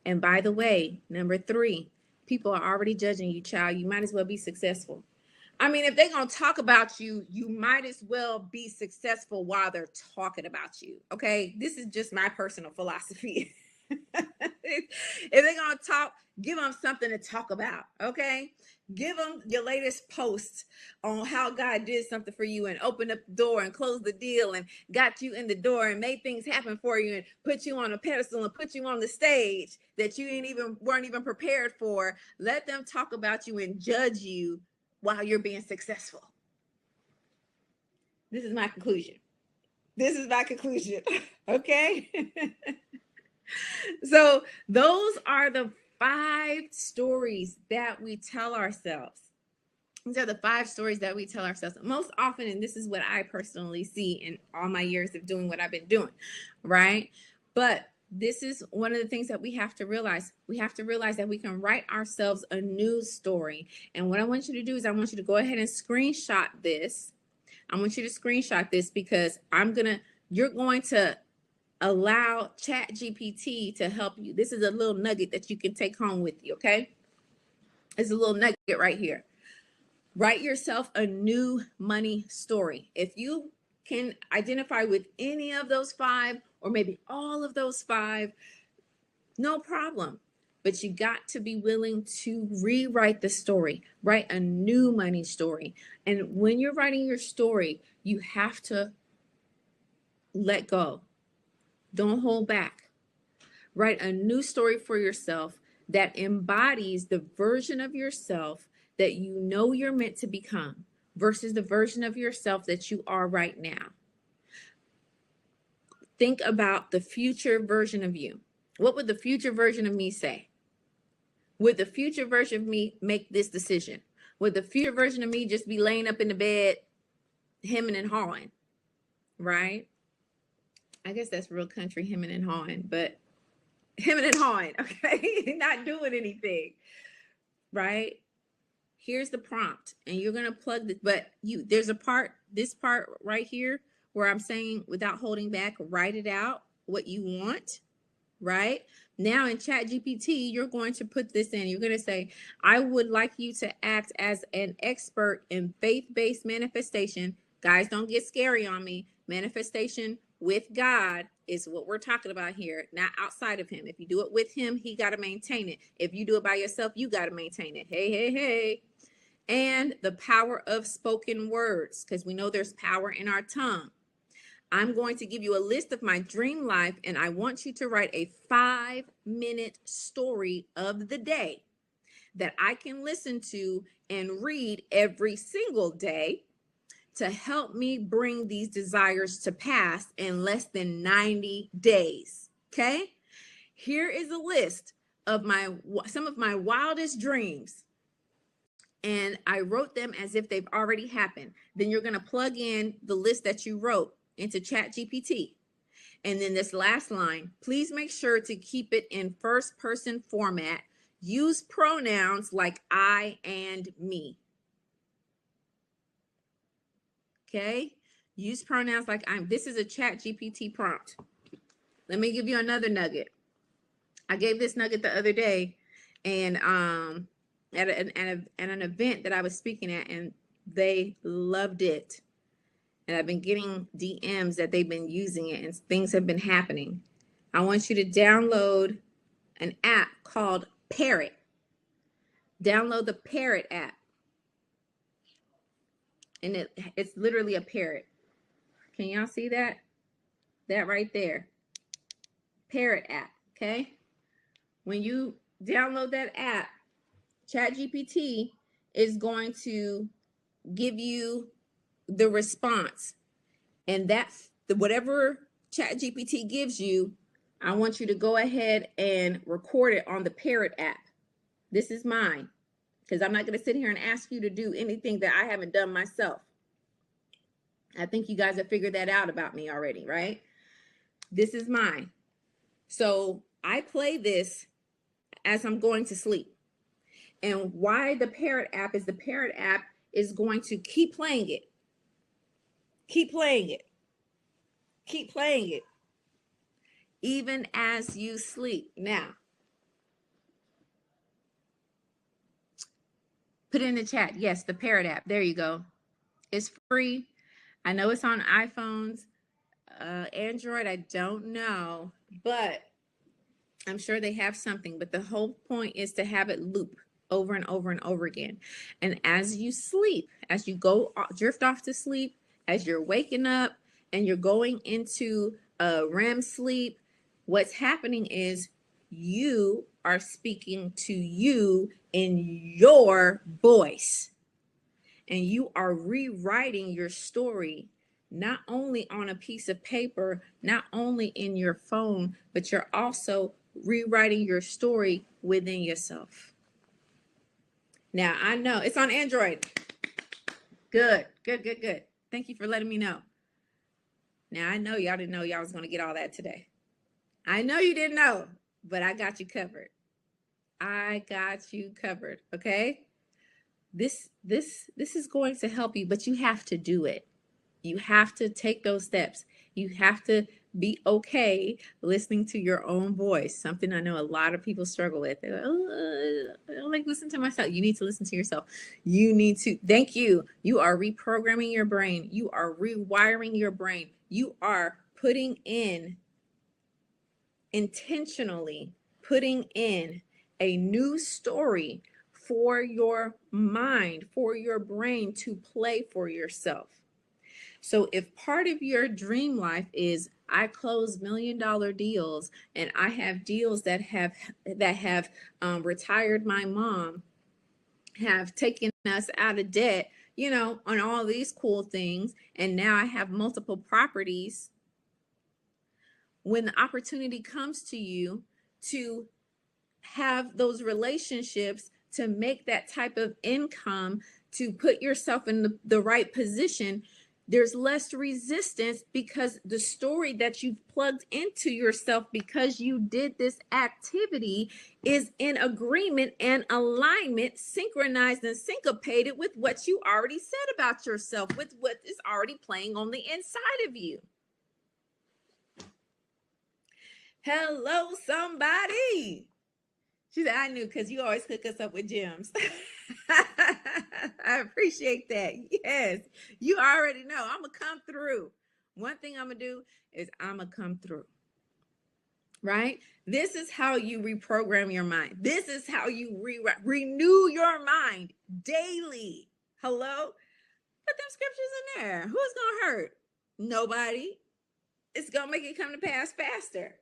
And by the way, number 3, people are already judging you, child. You might as well be successful. I mean, if they're going to talk about you, you might as well be successful while they're talking about you. Okay. This is just my personal philosophy. If they're going to talk, give them something to talk about. Okay. Give them your latest post on how God did something for you and opened up the door and closed the deal and got you in the door and made things happen for you and put you on a pedestal and put you on the stage that you weren't even prepared for. Let them talk about you and judge you while you're being successful. This is my conclusion. Okay. So those are the 5 stories that we tell ourselves. These are the 5 stories that we tell ourselves most often. And this is what I personally see in all my years of doing what I've been doing. Right. But this is one of the things that we have to realize. We have to realize that we can write ourselves a new story. And what I want you to do is I want you to go ahead and screenshot this. I want you to screenshot this because you're going to allow ChatGPT to help you. This is a little nugget that you can take home with you. Okay. It's a little nugget right here. Write yourself a new money story. If you can identify with any of those 5 or maybe all of those 5, no problem. But you got to be willing to rewrite the story, write a new money story. And when you're writing your story, you have to let go. Don't hold back. Write a new story for yourself that embodies the version of yourself that you know you're meant to become versus the version of yourself that you are right now. Think about the future version of you. What would the future version of me say? Would the future version of me make this decision? Would the future version of me just be laying up in the bed, hemming and hawing? Right? I guess that's real country, hemming and hawing, but hemming and hawing, okay? Not doing anything, right? Here's the prompt, and you're going to plug this, but there's this part right here where I'm saying without holding back, write it out, what you want, right? Now in ChatGPT, you're going to put this in. You're going to say, I would like you to act as an expert in faith-based manifestation. Guys, don't get scary on me. Manifestation with God is what we're talking about here, not outside of him. If you do it with him, he got to maintain it. If you do it by yourself, you got to maintain it. Hey. And the power of spoken words, because we know there's power in our tongue. I'm going to give you a list of my dream life, and I want you to write a 5-minute story of the day that I can listen to and read every single day to help me bring these desires to pass in less than 90 days. Okay? Here is a list of some of my wildest dreams. And I wrote them as if they've already happened. Then you're going to plug in the list that you wrote into ChatGPT. And then this last line, please make sure to keep it in first person format. Use pronouns like I and me. Okay? Use pronouns like I'm. This is a ChatGPT prompt. Let me give you another nugget. I gave this nugget the other day, and at an event that I was speaking at, and they loved it. And I've been getting DMs that they've been using it, and things have been happening. I want you to download an app called Parrot. Download the Parrot app. And it's literally a parrot. Can y'all see that? That right there. Parrot app, okay? When you download that app, ChatGPT is going to give you the response. And that's whatever ChatGPT gives you, I want you to go ahead and record it on the Parrot app. This is mine, because I'm not going to sit here and ask you to do anything that I haven't done myself. I think you guys have figured that out about me already, right? This is mine. So I play this as I'm going to sleep. And why the Parrot app is, the Parrot app is going to keep playing it. Keep playing it. Keep playing it. Even as you sleep. Now, put it in the chat. Yes, the Parrot app. There you go. It's free. I know it's on iPhones. Android, I don't know. But I'm sure they have something. But the whole point is to have it loop over and over and over again. And as you sleep, as you go drift off to sleep, as you're waking up and you're going into a REM sleep, what's happening is you are speaking to you in your voice. And you are rewriting your story, not only on a piece of paper, not only in your phone, but you're also rewriting your story within yourself. Now, I know it's on Android. Good. Thank you for letting me know. Now, I know y'all didn't know y'all was going to get all that today. I know you didn't know, but I got you covered. I got you covered, okay? This is going to help you, but you have to do it. You have to take those steps. You have to be okay listening to your own voice. Something I know a lot of people struggle with. They're like, oh, I don't like listening to myself. You need to listen to yourself. You need to, thank you. You are reprogramming your brain. You are rewiring your brain. You are putting in, intentionally putting in a new story for your mind, for your brain to play for yourself. So if part of your dream life is I close $1 million deals and I have deals that have retired my mom, have taken us out of debt, you know, on all these cool things, and now I have multiple properties, when the opportunity comes to you to have those relationships, to make that type of income, to put yourself in the right position, there's less resistance, because the story that you've plugged into yourself because you did this activity is in agreement and alignment, synchronized and syncopated with what you already said about yourself, with what is already playing on the inside of you. Hello, somebody. She said, I knew, because you always hook us up with gems. I appreciate that. Yes, you already know. I'm going to come through. One thing I'm going to do is I'm going to come through. Right? This is how you reprogram your mind. This is how you renew your mind daily. Hello? Put them scriptures in there. Who's going to hurt? Nobody. It's going to make it come to pass faster.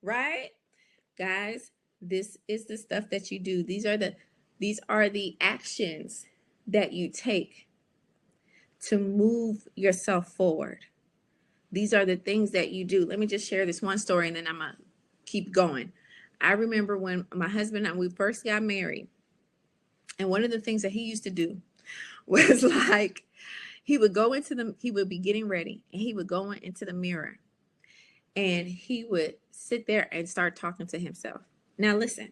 Right? Guys, this is the stuff that you do. These are the actions that you take to move yourself forward. These are the things that you do. Let me just share this one story and then I'm going to keep going. I remember when my husband and we first got married, and one of the things that he used to do was like, he would be getting ready and he would go into the mirror and he would sit there and start talking to himself. Now, listen,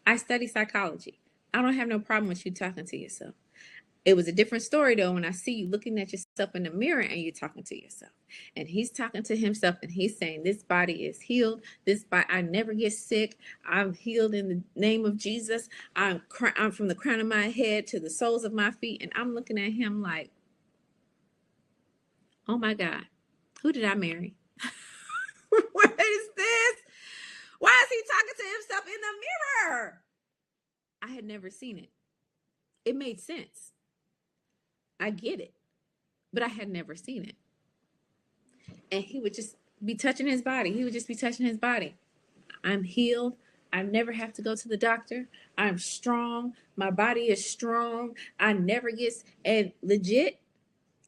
I study psychology. I don't have no problem with you talking to yourself. It was a different story, though, when I see you looking at yourself in the mirror and you're talking to yourself. And he's talking to himself and he's saying, this body is healed. This body, I never get sick. I'm healed in the name of Jesus. I'm from the crown of my head to the soles of my feet. And I'm looking at him like, oh my God, who did I marry? What is this? Why is he talking to himself in the mirror? I had never seen it. It made sense. I get it. But I had never seen it. And he would just be touching his body. He would just be touching his body. I'm healed. I never have to go to the doctor. I'm strong. My body is strong. I never get, and legit,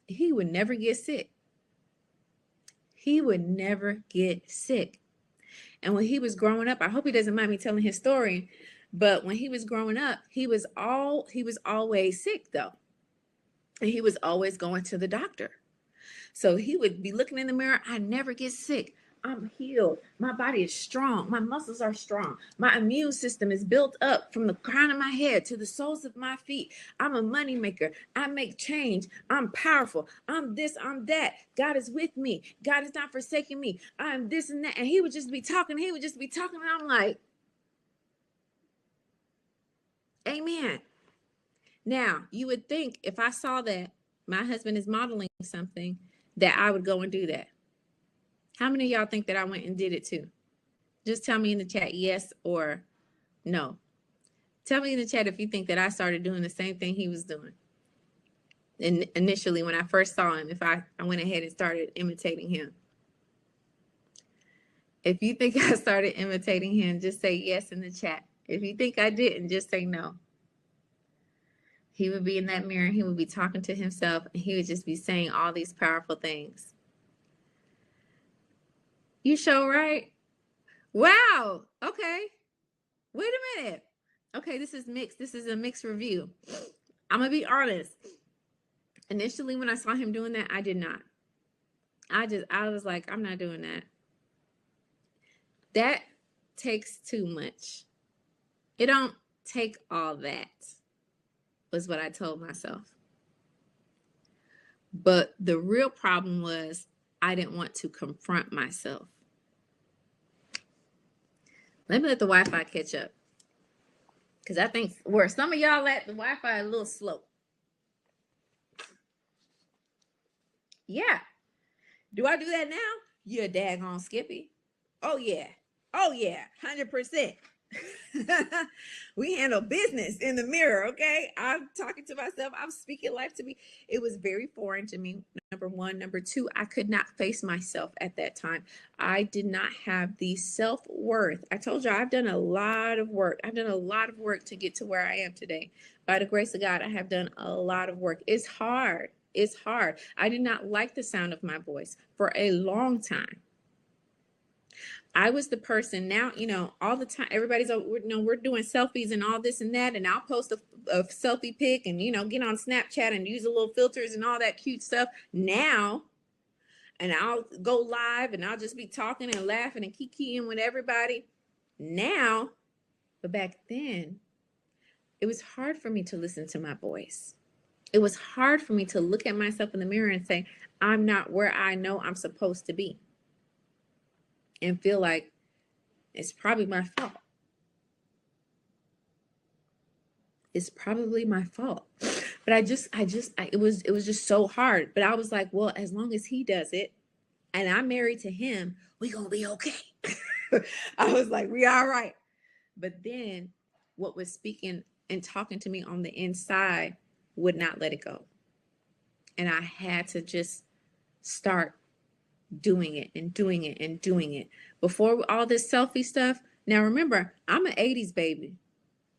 he would never get sick. He would never get sick. And when he was growing up, I hope he doesn't mind me telling his story, but when he was growing up, he was always sick though. And he was always going to the doctor. So he would be looking in the mirror. I never get sick. I'm healed. My body is strong. My muscles are strong. My immune system is built up from the crown of my head to the soles of my feet. I'm a money maker. I make change. I'm powerful. I'm this, I'm that. God is with me. God is not forsaking me. I'm this and that. And he would just be talking. He would just be talking. And I'm like, amen. Now, you would think if I saw that my husband is modeling something, that I would go and do that. How many of y'all think that I went and did it too? Just tell me in the chat yes or no. Tell me in the chat if you think that I started doing the same thing he was doing. And initially, when I first saw him, if I went ahead and started imitating him. If you think I started imitating him, just say yes in the chat. If you think I didn't, just say no. He would be in that mirror, he would be talking to himself, and he would just be saying all these powerful things. You sure right? Wow. Okay. Wait a minute. Okay, this is mixed. This is a mixed review. I'm going to be honest. Initially, when I saw him doing that, I did not. I was like, I'm not doing that. That takes too much. It don't take all that, was what I told myself. But the real problem was I didn't want to confront myself. Let me let the Wi-Fi catch up. Because I think where some of y'all at, the Wi-Fi is a little slow. Yeah. Do I do that now? You're a daggone Skippy. Oh, yeah. Oh, yeah. 100%. We handle business in the mirror, okay? I'm talking to myself. I'm speaking life to me. It was very foreign to me, number one. Number two, I could not face myself at that time. I did not have the self-worth. I told you I've done a lot of work. I've done a lot of work to get to where I am today. By the grace of God, I have done a lot of work. It's hard. It's hard. I did not like the sound of my voice for a long time. I was the person now, all the time, everybody's, we're doing selfies and all this and that. And I'll post a selfie pic and, get on Snapchat and use a little filters and all that cute stuff now. And I'll go live and I'll just be talking and laughing and kikiing with everybody now. But back then, it was hard for me to listen to my voice. It was hard for me to look at myself in the mirror and say, I'm not where I know I'm supposed to be. And feel like it's probably my fault. It's probably my fault. But it was just so hard. But I was like, well, as long as he does it and I'm married to him, we gonna be okay. I was like, we all right. But then what was speaking and talking to me on the inside would not let it go. And I had to just start doing it and doing it and doing it. Before all this selfie stuff, now remember, I'm an 80s baby.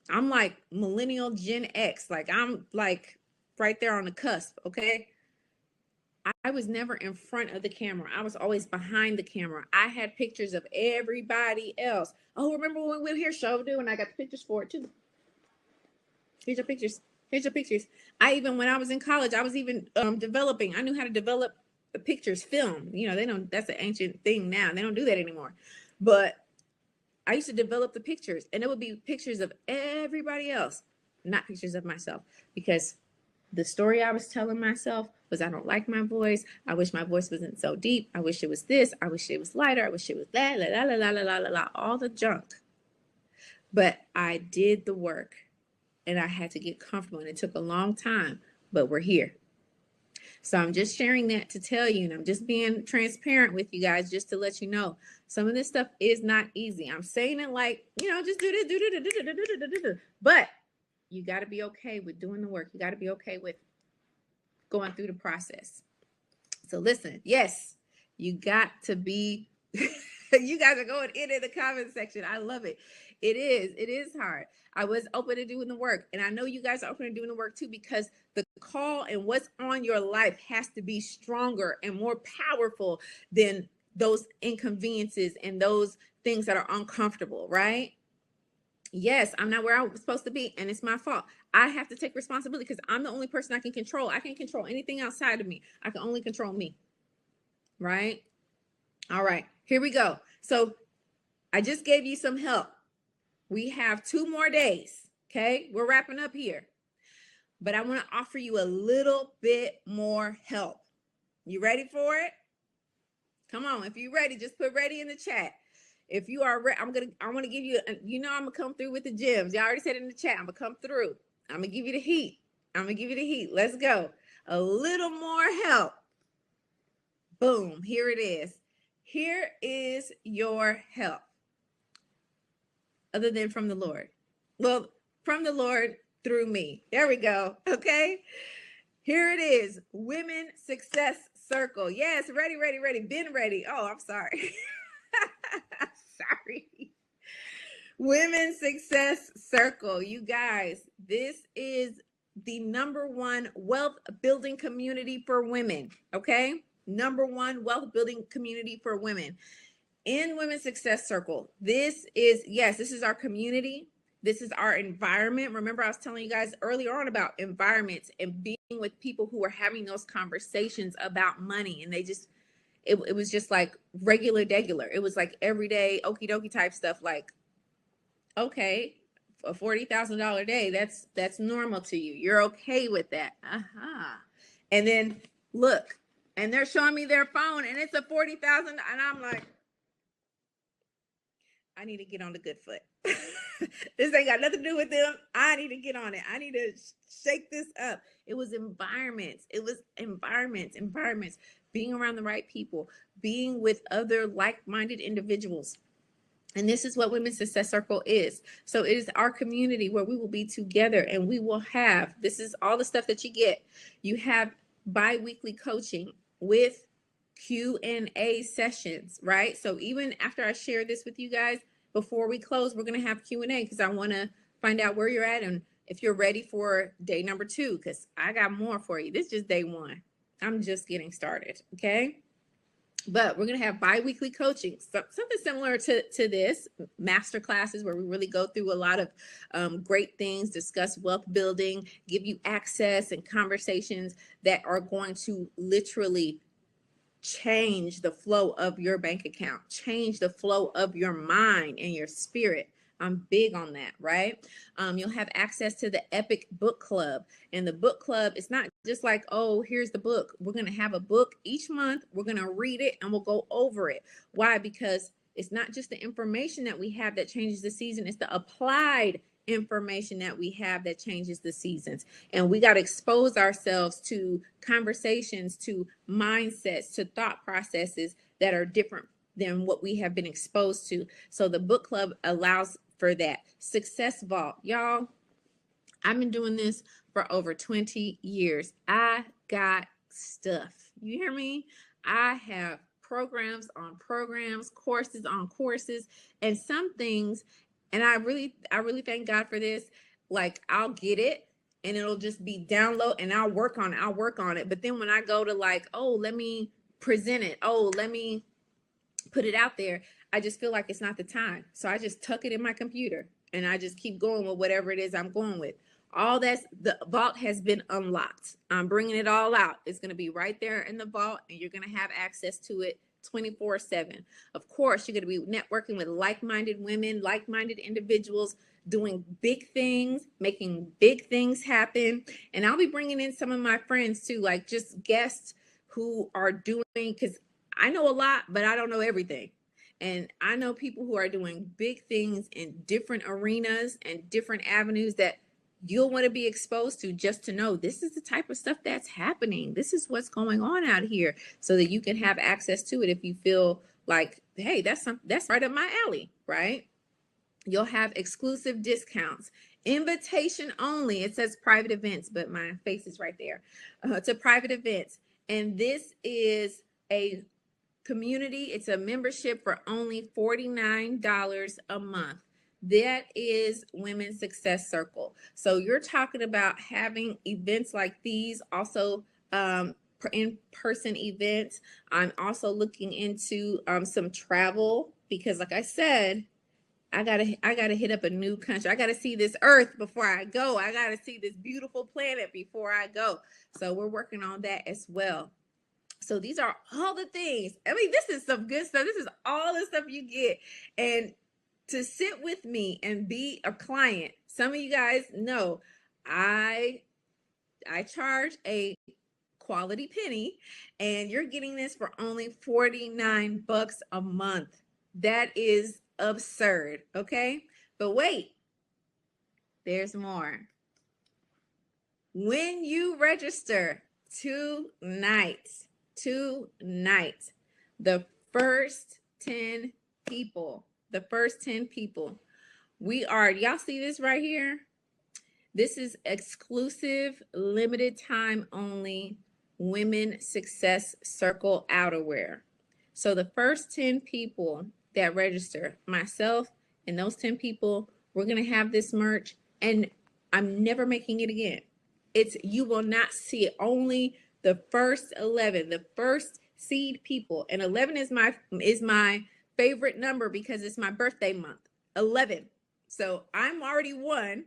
I'm like millennial Gen X. Like I'm like right there on the cusp, okay? I was never in front of the camera. I was always behind the camera. I had pictures of everybody else. Oh, remember when we were here, Shovdu, and I got the pictures for it too. Here's your pictures. Here's your pictures. When I was in college, I was even developing. I knew how to develop pictures, film. They don't, that's an ancient thing now. They don't do that anymore. But I used to develop the pictures, and it would be pictures of everybody else, not pictures of myself, because the story I was telling myself was I don't like my voice. I wish my voice wasn't so deep. I wish it was this. I wish it was lighter. I wish it was that, la, la, la, la, la, la, la, all the junk. But I did the work, and I had to get comfortable, and it took a long time, but we're here. So I'm just sharing that to tell you, and I'm just being transparent with you guys just to let you know some of this stuff is not easy. I'm saying it like, just do this, but you got to be okay with doing the work. You got to be okay with going through the process. So listen, yes, you got to be, you guys are going in the comment section. I love it. It is hard. I was open to doing the work. And I know you guys are open to doing the work too, because the call and what's on your life has to be stronger and more powerful than those inconveniences and those things that are uncomfortable, right? Yes, I'm not where I was supposed to be, and it's my fault. I have to take responsibility because I'm the only person I can control. I can't control anything outside of me. I can only control me, right? All right, here we go. So I just gave you some help. We have 2 more days, okay? We're wrapping up here. But I want to offer you a little bit more help. You ready for it? Come on, if you're ready, just put ready in the chat. If you are ready, I want to give you, I'm gonna come through with the gems. Y'all already said in the chat, I'm gonna come through. I'm gonna give you the heat. Let's go. A little more help. Boom, here it is. Here is your help. Other than from the Lord. Well, from the Lord through me. There we go. Okay. Here it is. Women Success Circle. Yes, ready. Been ready. Oh, I'm sorry. Sorry. Women Success Circle. You guys, this is the #1 wealth building community for women. Okay. #1 wealth building community for women. In Women Success Circle, this is our community. This is our environment. Remember, I was telling you guys earlier on about environments and being with people who are having those conversations about money. And it was just like regular. It was like everyday okie dokie type stuff. Like, okay, a $40,000 day, that's normal to you. You're okay with that. And then look, and they're showing me their phone and it's a 40,000, and I'm like, I need to get on the good foot. This ain't got nothing to do with them. I need to get on it. I need to shake this up. It was environments. Being around the right people, being with other like-minded individuals. And this is what Women's Success Circle is. So it is our community where we will be together, and we will have, this is all the stuff that you get. You have bi-weekly coaching with Q&A sessions, right? So even after I share this with you guys, before we close, we're going to have Q&A because I want to find out where you're at and if you're ready for day #2, because I got more for you. This is just day 1. I'm just getting started, okay? But we're going to have bi-weekly coaching, something similar to this, master classes where we really go through a lot of great things, discuss wealth building, give you access and conversations that are going to literally change the flow of your bank account, change the flow of your mind and your spirit. I'm big on that, right? You'll have access to the Epic Book Club. And the book club, it's not just like, oh, here's the book. We're going to have a book each month. We're going to read it and we'll go over it. Why? Because it's not just the information that we have that changes the season. It's the applied information that we have that changes the seasons. And we got to expose ourselves to conversations, to mindsets, to thought processes that are different than what we have been exposed to. So the book club allows for that. Success Vault. Y'all, I've been doing this for over 20 years. I got stuff. You hear me? I have programs on programs, courses on courses, and some things, and I really thank God for this. Like, I'll get it and it'll just be download and I'll work on it. But then when I go to like, oh, let me present it. Oh, let me put it out there. I just feel like it's not the time. So I just tuck it in my computer and I just keep going with whatever it is I'm going with. All that's, the vault has been unlocked. I'm bringing it all out. It's going to be right there in the vault and you're going to have access to it 24/7. Of course, you're going to be networking with like-minded women, like-minded individuals, doing big things, making big things happen. And I'll be bringing in some of my friends too, like just guests who are doing, because I know a lot, but I don't know everything. And I know people who are doing big things in different arenas and different avenues that you'll want to be exposed to, just to know this is the type of stuff that's happening. This is what's going on out here, so that you can have access to it if you feel like, hey, that's right up my alley, right? You'll have exclusive discounts Invitation only. It says private events, but my face is right there. To private events. And this is a community. It's a membership for only $49 a month. That is Women's Success Circle. So you're talking about having events like these, also in-person events. I'm also looking into some travel because, like I said, I gotta hit up a new country. I gotta see this earth before I go. I gotta see this beautiful planet before I go. So we're working on that as well. So these are all the things. I mean, this is some good stuff. This is all the stuff you get. And to sit with me and be a client, some of you guys know I charge a quality penny, and you're getting this for only 49 bucks a month. That is absurd, okay? But wait, there's more. When you register tonight, the first 10 people, y'all see this right here? This is exclusive, limited time only Women Success Circle outerwear. So the first 10 people that register, myself and those 10 people, we're going to have this merch, and I'm never making it again. You will not see it. Only the first 11, the first seed people. And 11 is my favorite number because it's my birthday month. 11. So I'm already one.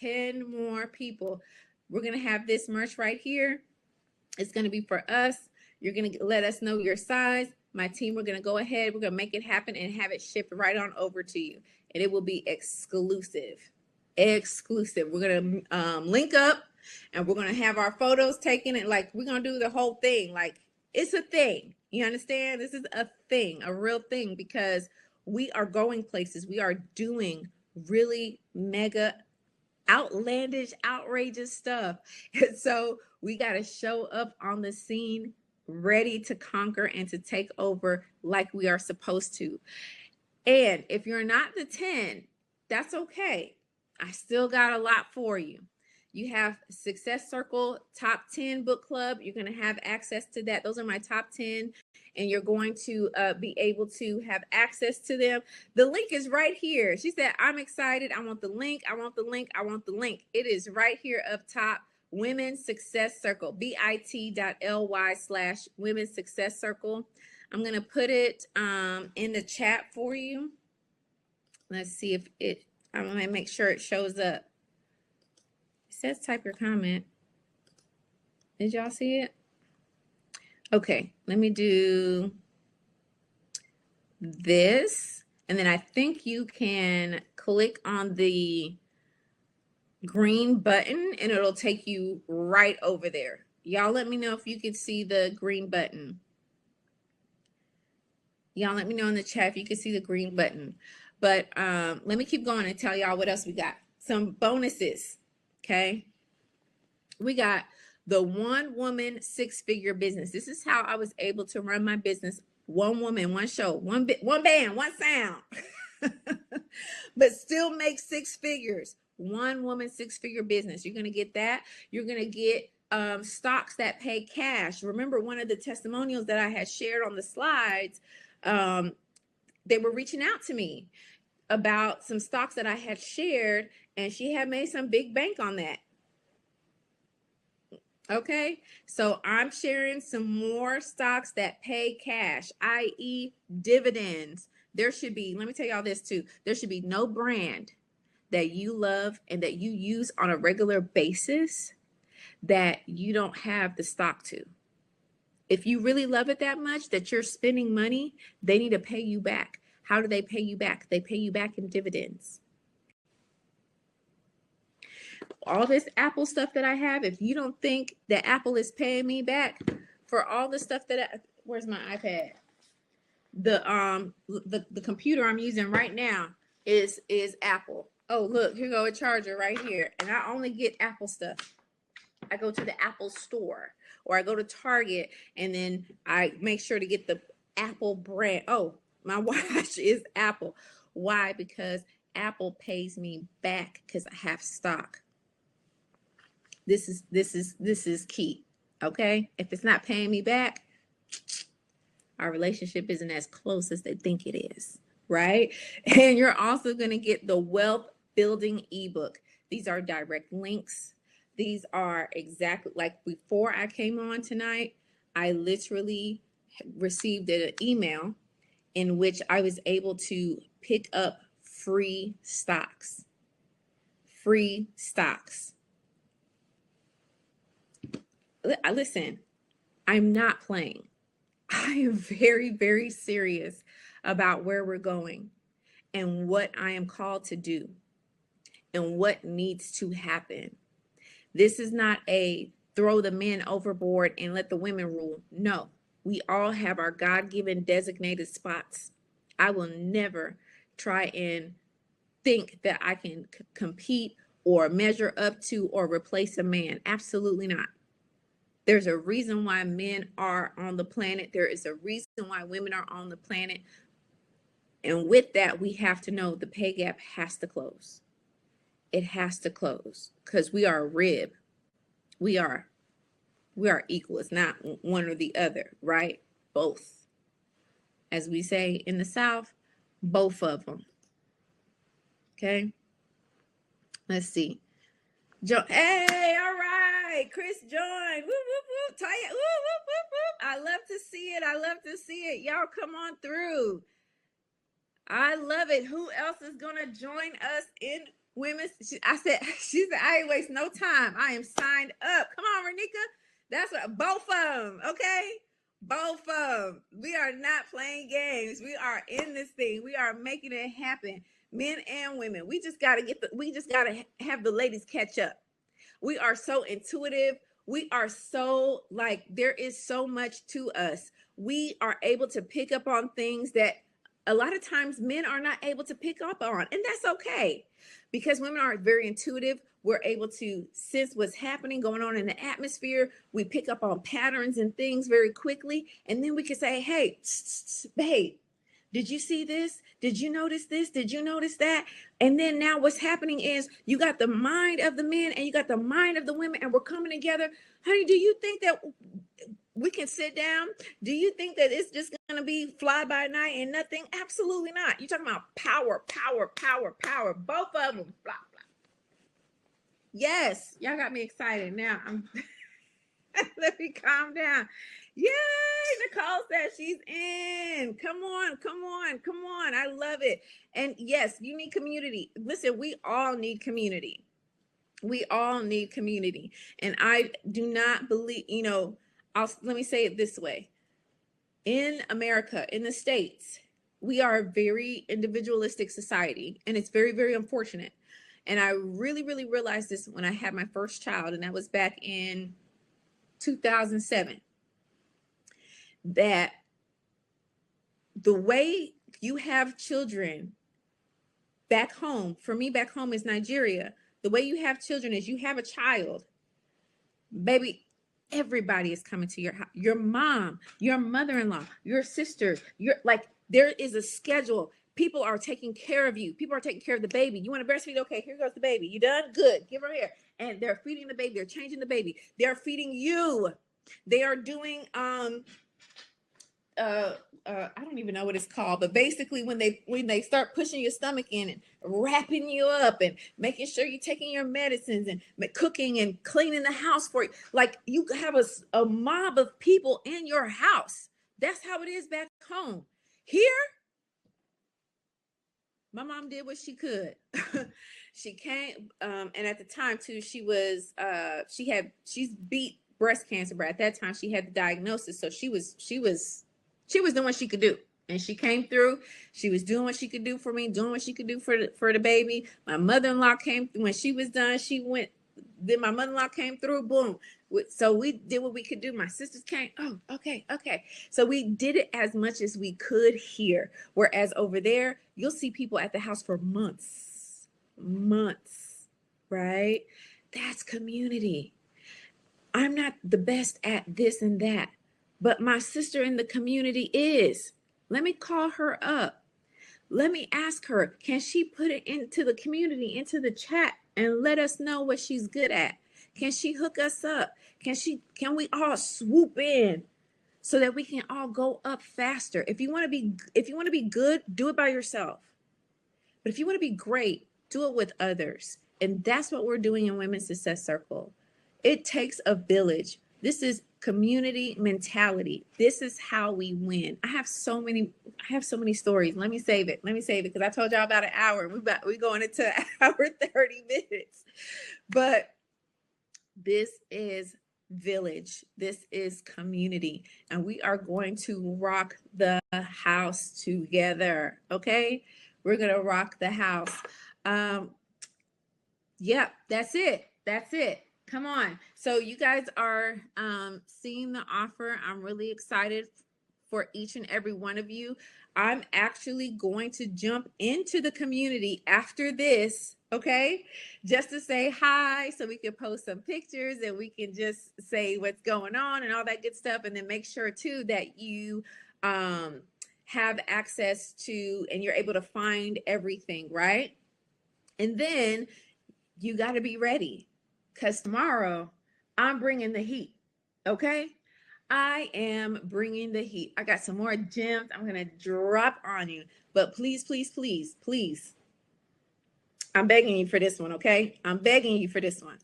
10 more people. We're going to have this merch right here. It's going to be for us. You're going to let us know your size. My team, we're going to go ahead. We're going to make it happen and have it shipped right on over to you. And it will be exclusive. We're going to link up, and we're going to have our photos taken. And like, we're going to do the whole thing. Like, it's a thing. You understand? This is a thing, a real thing, because we are going places. We are doing really mega outlandish, outrageous stuff. And so we got to show up on the scene ready to conquer and to take over like we are supposed to. And if you're not the 10, that's okay. I still got a lot for you. You have Success Circle Top 10 Book Club. You're going to have access to that. Those are my top 10, and you're going to be able to have access to them. The link is right here. She said, I'm excited. I want the link. I want the link. I want the link. It is right here up top. Women's Success Circle, bit.ly/Women's Success Circle. I'm going to put it in the chat for you. Let's see if I'm going to make sure it shows up. It says type your comment. Did y'all see it? Okay, let me do this. And then I think you can click on the green button and it'll take you right over there. Y'all let me know if you can see the green button. Y'all let me know in the chat if you can see the green button. But let me keep going and tell y'all what else we got. Some bonuses, okay? We got the one woman 6-figure business. This is how I was able to run my business. One woman, one show, one band, one sound, but still make 6 figures. One woman 6-figure business. You're going to get that. You're going to get stocks that pay cash. Remember, one of the testimonials that I had shared on the slides, they were reaching out to me about some stocks that I had shared, and she had made some big bank on that. Okay, so I'm sharing some more stocks that pay cash, i.e. dividends. There should be, let me tell y'all this too, there should be no brand that you love and that you use on a regular basis that you don't have the stock to. If you really love it that much that you're spending money, they need to pay you back. How do they pay you back? They pay you back in dividends. All this Apple stuff that I have, if you don't think that Apple is paying me back for all the stuff that where's my iPad? The computer I'm using right now is Apple. Oh, look, here go a charger right here. And I only get Apple stuff. I go to the Apple store, or I go to Target, and then I make sure to get the Apple brand. Oh, my watch is Apple. Why? Because Apple pays me back because I have stock. This is key. Okay? If it's not paying me back, our relationship isn't as close as they think it is, right? And you're also going to get the wealth building ebook. These are direct links. These are exactly like before I came on tonight, I literally received an email in which I was able to pick up free stocks. Free stocks. Listen, I'm not playing. I am very, very serious about where we're going and what I am called to do and what needs to happen. This is not a throw the men overboard and let the women rule. No, we all have our God-given designated spots. I will never try and think that I can compete or measure up to or replace a man. Absolutely not. There's a reason why men are on the planet. There is a reason why women are on the planet. And with that, we have to know the pay gap has to close. It has to close because we are a rib. We are equal. It's not one or the other, right? Both. As we say in the South, both of them. Okay. Let's see. Hey, all right. Chris joined. Whoop, whoop, whoop. Taya, whoop, whoop, whoop, whoop. I love to see it. I love to see it. Y'all come on through. I love it. Who else is going to join us in women's? She said, I ain't waste no time. I am signed up. Come on, Renika. That's what, both of them. Okay. Both of them. We are not playing games. We are in this thing. We are making it happen. Men and women. We just got to have the ladies catch up. We are so intuitive. We are so there is so much to us. We are able to pick up on things that a lot of times men are not able to pick up on. And that's okay. Because women are very intuitive. We're able to sense what's happening, going on in the atmosphere. We pick up on patterns and things very quickly. And then we can say, hey, babe, did you see this? Did you notice this? Did you notice that? And then now what's happening is you got the mind of the men and you got the mind of the women and we're coming together. Honey, do you think that we can sit down? Do you think that it's just going to be fly by night and nothing? Absolutely not. You're talking about power, power, power, power. Both of them. Blah, blah. Yes. Y'all got me excited. Now let me calm down. Yay, Nicole said she's in. Come on, come on, come on. I love it. And yes, you need community. Listen, we all need community. We all need community. And I do not believe, let me say it this way. In America, in the States, we are a very individualistic society, and it's very, very unfortunate. And I really, really realized this when I had my first child, and that was back in 2007. That the way you have children back home, for me back home is Nigeria, the way you have children is you have a child, baby, everybody is coming to your house, your mom, your mother-in-law, your sisters, there is a schedule. People are taking care of you. People are taking care of the baby. You want to breastfeed? Okay, here goes the baby. You done? Good. Give her here. And they're feeding the baby. They're changing the baby. They're feeding you. They are doing I don't even know what it's called, but basically when they start pushing your stomach in and wrapping you up and making sure you're taking your medicines and cooking and cleaning the house for you, like you have a mob of people in your house. That's how it is back home. Here, my mom did what she could. She came, and at the time too, she's beat breast cancer, but at that time she had the diagnosis, so she was doing what she could do, and she came through. She was doing what she could do for me, doing what she could do for the baby. My mother-in-law came through. When she was done, then my mother-in-law came through, boom. So we did what we could do. My sisters came. Oh, okay. So we did it as much as we could here. Whereas over there, you'll see people at the house for months, right? That's community. I'm not the best at this and that, but my sister in the community is. Let me call her up. Let me ask her, can she put it into the community, into the chat, and let us know what she's good at? Can she hook us up? Can we all swoop in so that we can all go up faster? If you want to be good, do it by yourself. But if you want to be great, do it with others. And that's what we're doing in Women's Success Circle. It takes a village. This is community mentality. This is how we win. I have so many stories. Let me save it because I told y'all about an hour. We going into an hour 30 minutes. But this is village. This is community. And we are going to rock the house together. Okay? We're going to rock the house. Yep, that's it. Come on. So you guys are seeing the offer. I'm really excited for each and every one of you. I'm actually going to jump into the community after this, okay? Just to say hi, so we can post some pictures and we can just say what's going on and all that good stuff. And then make sure too that you have access to and you're able to find everything, right? And then you got to be ready, because tomorrow I'm bringing the heat, okay? I am bringing the heat. I got some more gems I'm going to drop on you. But please, please, please, please, I'm begging you for this one, okay? I'm begging you for this one.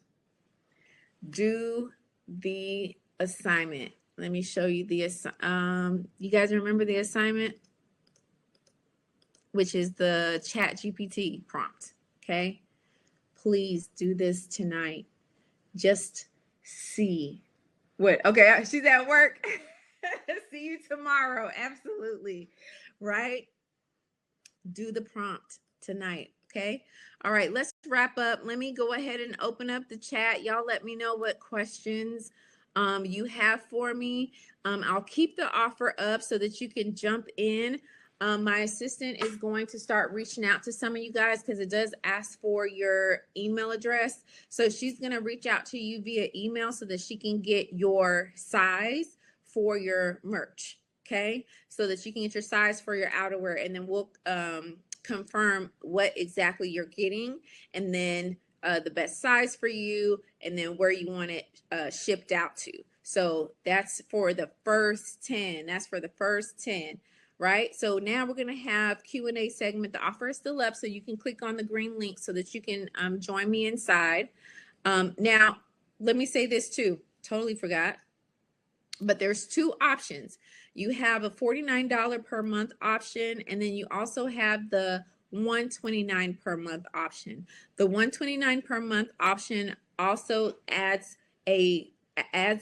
Do the assignment. Let me show you the assignment. You guys remember the assignment? Which is the ChatGPT prompt, okay? Please do this tonight. Just see what, okay, she's at work. See you tomorrow. Absolutely. Right? Do the prompt tonight. Okay. All right. Let's wrap up. Let me go ahead and open up the chat. Y'all let me know what questions you have for me. I'll keep the offer up so that you can jump in. My assistant is going to start reaching out to some of you guys because it does ask for your email address. So she's going to reach out to you via email so that she can get your size for your merch. Okay. So that you can get your size for your outerwear, and then we'll confirm what exactly you're getting, and then the best size for you, and then where you want it shipped out to. So that's for the first 10. That's for the first 10. Right? So now we're going to have Q&A segment. The offer is still up, so you can click on the green link so that you can join me inside. Now, let me say this too. Totally forgot. But there's two options. You have a $49 per month option, and then you also have the $129 per month option. The $129 per month option also adds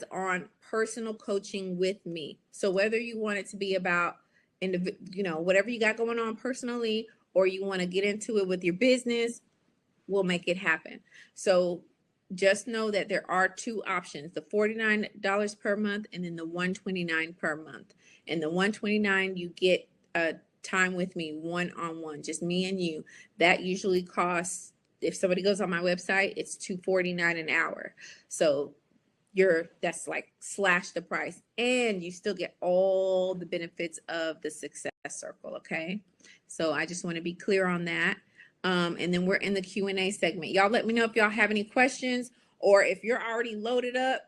on personal coaching with me. So whether you want it to be about whatever you got going on personally, or you want to get into it with your business, we'll make it happen. So just know that there are two options, the $49 per month and then the $129 per month. And the $129, you get time with me one-on-one, just me and you. That usually costs, if somebody goes on my website, it's $249 an hour. So that's like slash the price, and you still get all the benefits of the Success Circle. Okay, so I just want to be clear on that. And then we're in the Q&A segment. Y'all let me know if y'all have any questions, or if you're already loaded up,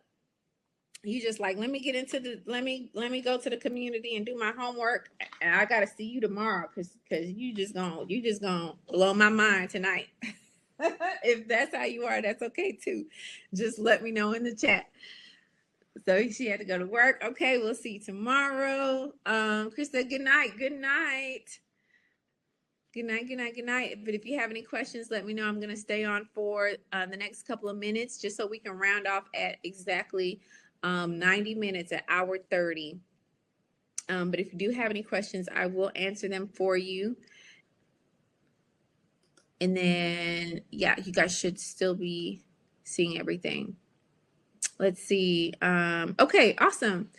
you just like, let me go to the community and do my homework, and I gotta see you tomorrow because you just gonna blow my mind tonight. If that's how you are, that's okay too. Just let me know in the chat. So she had to go to work. Okay, we'll see you tomorrow. Krista, good night. Good night. Good night, good night, good night. But if you have any questions, let me know. I'm going to stay on for the next couple of minutes just so we can round off at exactly 90 minutes, at hour 30. But if you do have any questions, I will answer them for you. And then, yeah, you guys should still be seeing everything. Let's see. Okay, awesome.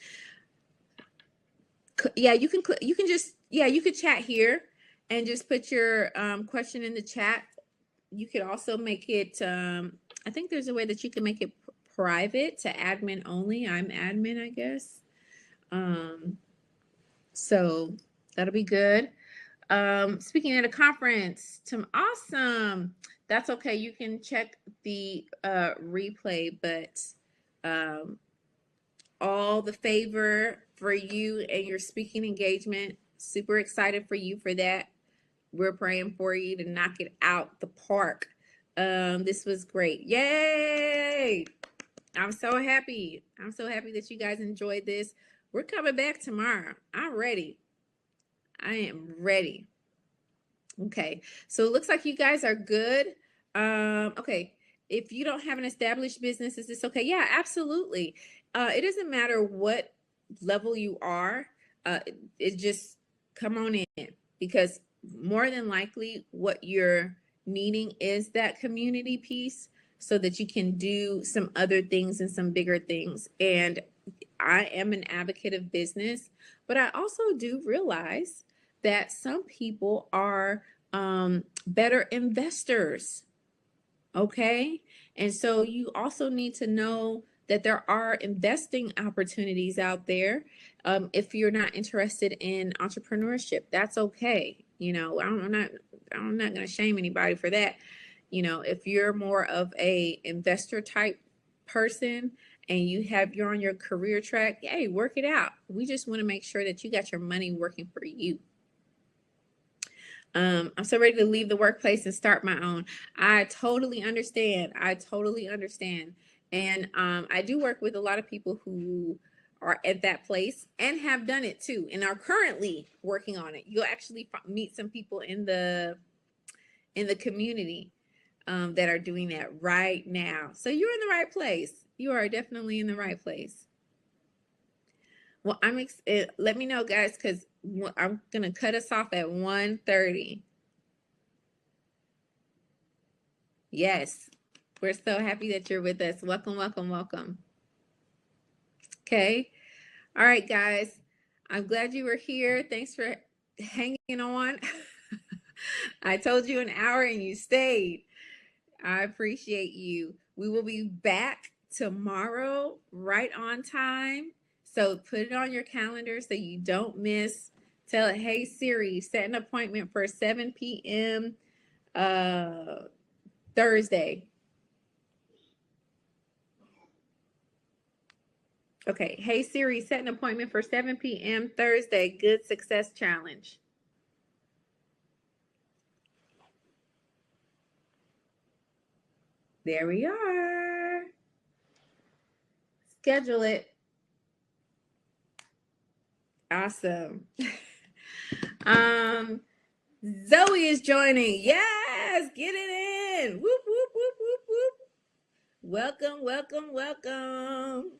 Yeah, you can chat here and just put your question in the chat. You could also make it, I think there's a way that you can make it private to admin only. I'm admin, I guess. So that'll be good. Speaking at a conference. Awesome. That's okay. You can check the replay, but um, all the favor for you and your speaking engagement. Super excited for you for that. We're praying for you to knock it out the park. This was great. Yay! I'm so happy. I'm so happy that you guys enjoyed this. We're coming back tomorrow. I'm ready. I am ready. Okay, so it looks like you guys are good. Okay, if you don't have an established business, is this okay? Yeah, absolutely. It doesn't matter what level you are. It just come on in, because more than likely what you're needing is that community piece so that you can do some other things and some bigger things. And I am an advocate of business, but I also do realize that some people are better investors. Okay. And so you also need to know that there are investing opportunities out there. If you're not interested in entrepreneurship, that's okay. You know, I'm not going to shame anybody for that. You know, if you're more of a investor type person and you're on your career track, hey, work it out. We just want to make sure that you got your money working for you. I'm so ready to leave the workplace and start my own. I totally understand. And I do work with a lot of people who are at that place and have done it too and are currently working on it. You'll actually meet some people in the community that are doing that right now. So you're in the right place. You are definitely in the right place. Well, let me know, guys, because I'm going to cut us off at 1:30. Yes, we're so happy that you're with us. Welcome, welcome, welcome. Okay. All right, guys. I'm glad you were here. Thanks for hanging on. I told you an hour and you stayed. I appreciate you. We will be back tomorrow right on time. So put it on your calendar so you don't miss. Tell it, hey Siri, set an appointment for 7 p.m. Thursday. Okay, hey Siri, set an appointment for 7 p.m. Thursday. Good Success Challenge. There we are. Schedule it. Awesome. Zoe is joining. Yes, get it in. Whoop, whoop, whoop, whoop, whoop. Welcome, welcome, welcome.